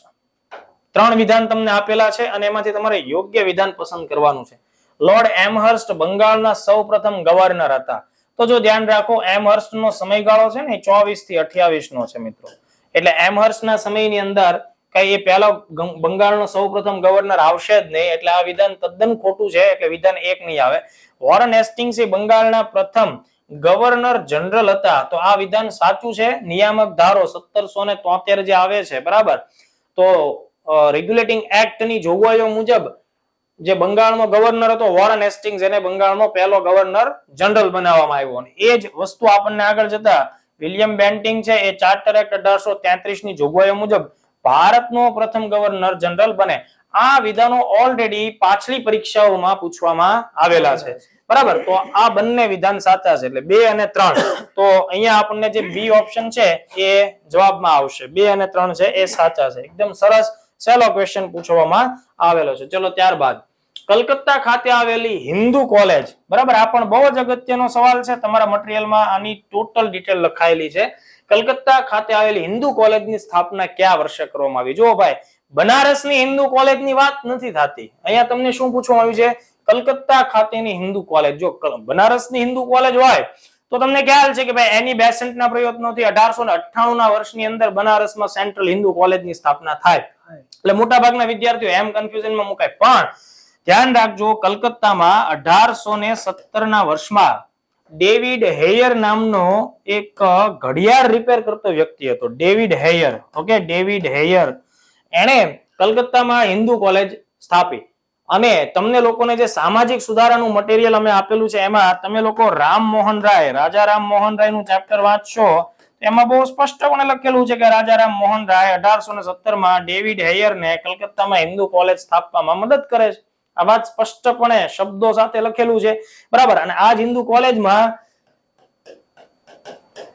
3 વિધાન તમને આપેલા છે અને એમાંથી તમારે યોગ્ય વિધાન પસંદ કરવાનું છે. લોર્ડ એમહર્સ્ટ બંગાળના સૌપ્રથમ ગવર્નર હતા. તો જો ધ્યાન રાખો, એમહર્સ્ટ નો સમયગાળો છે ને 24 થી 28 નો છે મિત્રો. એટલે એમહર્સ્ટ ના સમયની અંદર કઈ એ પહેલો બંગાળનો સૌપ્રથમ ગવર્નર આવશે જ નહીં, એટલે આ વિધાન તદ્દન ખોટું છે. એટલે વિધાન 1 નહીં આવે. વોરન હેસ્ટિંગ્સ એ બંગાળના પ્રથમ ગવર્નર જનરલ હતા. તો આ વિધાન સાચું છે. નિયામક ધારો 1773 જે આવે છે, બરાબર, તો રેગ્યુલેટિંગ એક્ટ ની જોગવાઈઓ મુજબ જે બંગાળનો ગવર્નર હતો વોરન હેસ્ટિંગ્સ, એને બંગાળનો પહેલો ગવર્નર જનરલ બનાવવામાં આવ્યો. અને એ જ વસ્તુ આપણને આગળ જતા વિલિયમ બેન્ટિંગ છે એ ચાર્ટર એક્ટ 1833 ની જોગવાઈઓ મુજબ ભારતનો પ્રથમ ગવર્નર જનરલ બને. આ વિધાનો ઓલરેડી પાછલી પરીક્ષાઓમાં પૂછવામાં આવેલા છે, બરાબર. તો આ બંને વિધાન સાચા છે, એટલે 2 અને 3. તો અહીંયા આપણને જે બી ઓપ્શન છે એ જવાબમાં આવશે. 2 અને 3 છે એ સાચા છે. એકદમ સરસ સહેલો ક્વેશ્ચન પૂછવામાં આવેલો છે. ચલો ત્યારબાદ કલકત્તા ખાતે આવેલી હિન્દુ કોલેજ, બરાબર, આ પણ બહુ જ અગત્યનો સવાલ છે. તમારા મટીરિયલમાં આની ટોટલ ડિટેલ લખાયેલી છે. કલકત્તા ખાતે આવેલી હિન્દુ કોલેજની સ્થાપના કયા વર્ષે કરવામાં આવી? જો ભાઈ, બનારસની હિન્દુ કોલેજની વાત નથી થતી. અહીંયા તમને શું પૂછવામાં આવ્યું છે? કલકત્તા ખાતેની હિન્દુ કોલેજ. જો બનારસની હિન્દુ કોલેજ હોય તો તમને ખ્યાલ છે કે ભાઈ એની બેસન્ટના પ્રયત્નોથી 1898 ના વર્ષની અંદર બનારસમાં સેન્ટ્રલ હિન્દુ કોલેજની સ્થાપના થાય. એટલે મોટાભાગના વિદ્યાર્થીઓ એમ કન્ફ્યુઝનમાં મુકાય. પણ ધ્યાન રાખજો, કલકત્તામાં 1817 ના વર્ષમાં ડેવિડ હેયર નામનો એક ઘડિયાળ રિપેર કરતો વ્યક્તિ હતો. David here. Okay, David here, એણે કલકત્તામાં હિન્દુ કોલેજ સ્થાપી. અને તમને લોકોને જે સામાજિક સુધારાનું મટીરિયલ અમે આપેલું છે એમાં તમે લોકો રામમોહન રાય, રાજા રામમોહન રાય નું ચેપ્ટર વાંચશો, એમાં બહુ સ્પષ્ટપણે લખેલું છે કે રાજા રામમોહન રાય 1817 માં ડેવિડ હેયરને કલકત્તામાં હિન્દુ કોલેજ સ્થાપવામાં મદદ કરે છે. આ વાત સ્પષ્ટપણે શબ્દો સાથે લખેલું છે, બરાબર. અને આ જ હિન્દુ કોલેજમાં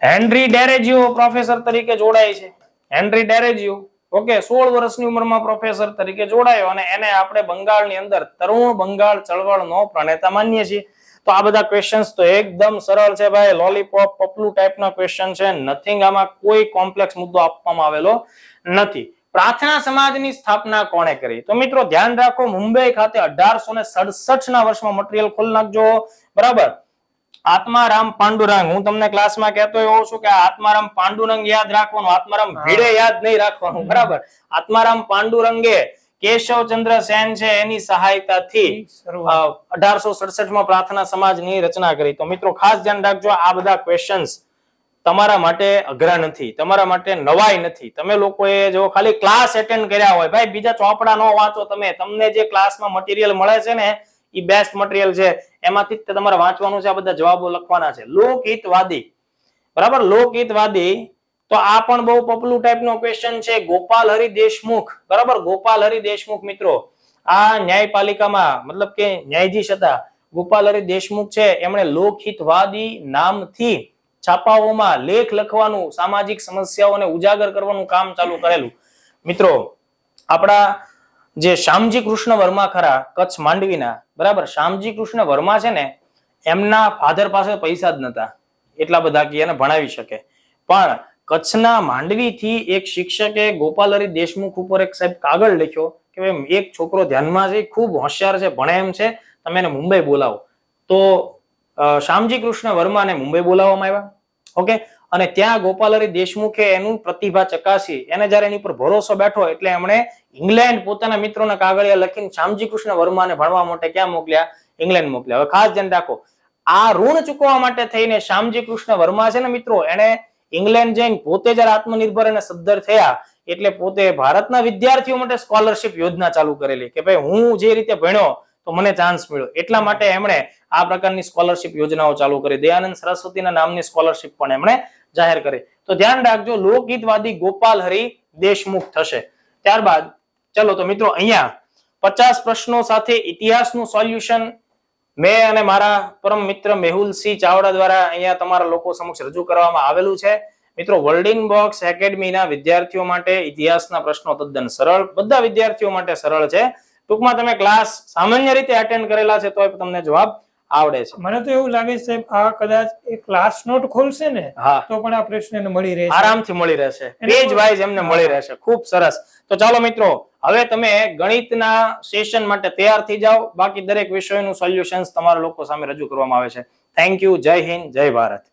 હેનરી ડેરેજિયો પ્રોફેસર તરીકે જોડાય છે. હેનરી ડેરેજિયો, ઓકે, 16 વર્ષની ઉંમરમાં પ્રોફેસર તરીકે જોડાયો અને એને આપણે બંગાળની અંદર તરુણ બંગાળ ચળવળનો પ્રણેતા માનીએ છીએ. તો આ બધા ક્વેશ્ચન્સ તો એકદમ સરળ છે ભાઈ, લોલીપોપ પપલું ટાઈપના ક્વેશ્ચન છે. નથિંગ, આમાં કોઈ કોમ્પ્લેક્સ મુદ્દો આપવામાં આવેલો નથી. પ્રાર્થના સમાજની સ્થાપના કોણે કરી? તો મિત્રો ધ્યાન રાખો, મુંબઈ ખાતે 1867 ના વર્ષમાં મટીરિયલ ખોલી નાખજો, બરાબર. આત્મારામ પાંડુરંગ, હું તમને ક્લાસમાં કહેતો હોઉં છું કે આત્મારામ પાંડુરંગ યાદ રાખવાનું, આત્મારામ ભીડે યાદ નહીં રાખવાનું, બરાબર. આત્મારામ પાંડુરંગે કેશવચંદ્ર સેન છે એની સહાયતાથી 1867 માં પ્રાર્થના સમાજની રચના કરી. તો મિત્રો ખાસ ધ્યાન રાખજો, આ બધા ક્વેશ્ચન્સ તમારા માટે અઘરા નથી, તમારા માટે નવાઈ નથી. તમે લોકોએ જો ખાલી ક્લાસ એટેન્ડ કર્યા હોય, ભાઈ બીજા ચોપડા ન વાંચો તમે, તમને જે ક્લાસમાં મટીરિયલ મળે છે ને એ બેસ્ટ મટીરિયલ છે, એમાંથી જ તમારે વાંચવાનું છે. આ બધા જવાબો લખવાના છે. લોકહિતવાદી, બરાબર, લોકહિતવાદી, તો આ પણ બહુ પપલું ટાઈપનો ક્વેશ્ચન છે. ગોપાલ હરિ દેશમુખ, બરાબર, ગોપાલ હરિ દેશમુખ મિત્રો આ ન્યાયપાલિકામાં મતલબ કે ન્યાયાધીશ હતા. ગોપાલ હરિ દેશમુખ છે, એમણે લોકહિતવાદી નામથી છાપાઓમાં લેખ લખવાનું, સામાજિક સમસ્યાઓને ઉજાગર કરવાનું કામ ચાલુ કરેલું. મિત્રો આપણા જે શ્યામજી કૃષ્ણ વર્મા ખરા, કચ્છ માંડવીના, બરાબર, શ્યામજી કૃષ્ણ વર્મા છે ને, એમના ફાધર પાસે પૈસા જ નતા એટલા બધા કે એને ભણાવી શકે. પણ કચ્છના માંડવીથી એક શિક્ષકે ગોપાલ હરિ દેશમુખ ઉપર એક સાહેબ કાગળ લખ્યો કે ભાઈ એક છોકરો ધ્યાનમાં છે, ખૂબ હોશિયાર છે, ભણે એમ છે, તમે એને મુંબઈ બોલાવો. તો શ્યામજી કૃષ્ણ વર્માને મુંબઈ બોલાવવામાં આવ્યા. ઓકે, અને ત્યાં ગોપાલ હરિ દેશમુખે એનું પ્રતિભા ચકાસી. એને જયારે એની પર ભરોસો બેઠો એટલે એમણે ઇંગ્લેન્ડ પોતાના મિત્રોના કાગળિયા લખીને શ્યામજી કૃષ્ણ વર્માને ભણવા માટે ક્યાં મોકલ્યા? ઇંગ્લેન્ડ મોકલ્યા. હવે ખાસ ધ્યાન રાખો, આ ઋણ ચૂકવવા માટે થઈને શ્યામજી કૃષ્ણ વર્મા છે ને મિત્રો, એને ઇંગ્લેન્ડ જઈને પોતે જયારે આત્મનિર્ભર અને સદ્ધર થયા એટલે પોતે ભારતના વિદ્યાર્થીઓ માટે સ્કોલરશિપ યોજના ચાલુ કરેલી કે ભાઈ હું જે રીતે ભણ્યો તો મને ચાન્સ મળ્યો. એટલા માટે એમણે આ પ્રકારની સ્કોલરશિપ યોજનાઓ ચાલુ કરી. દયાનંદ સરસ્વતીના નામની સ્કોલરશિપ પણ એમણે જાહેર કરી. તો ધ્યાન રાખજો, લોકહિતવાદી ગોપાલ હરિ દેશમુખ થશે. ત્યારબાદ ચલો તો મિત્રો અહીંયા 50 પ્રશ્નો સાથે ઇતિહાસનું સોલ્યુશન મેં અને મારા પરમ મિત્ર મેહુલસિંહ ચાવડા દ્વારા અહીંયા તમારા લોકો સમક્ષ રજૂ કરવામાં આવેલું છે. મિત્રો વર્લ્ડિંગ બોક્સ એકેડમીના વિદ્યાર્થીઓ માટે ઇતિહાસના પ્રશ્નો તદ્દન સરળ, બધા વિદ્યાર્થીઓ માટે સરળ છે. ટૂંકમાં તમે ક્લાસ સામાન્ય રીતે અટેન્ડ કરેલા છે તો તમને જવાબ આવડે છે. મને તો એવું લાગે છે સાહેબ, આ કદાચ એ ક્લાસ નોટ ખોલશે ને હા, તો પણ આ પ્રશ્ન એને મળી રહેશે, આરામથી મળી રહેશે, પેજ વાઇઝ એમને મળી રહેશે. ખૂબ સરસ. તો ચાલો મિત્રો, હવે તમે ગણિતના સેશન માટે તૈયાર થઈ જાઓ. બાકી દરેક વિષયનું સોલ્યુશન્સ તમારા લોકો સામે રજૂ કરવામાં આવે છે. Thank you. જય હિન્દ, જય ભારત.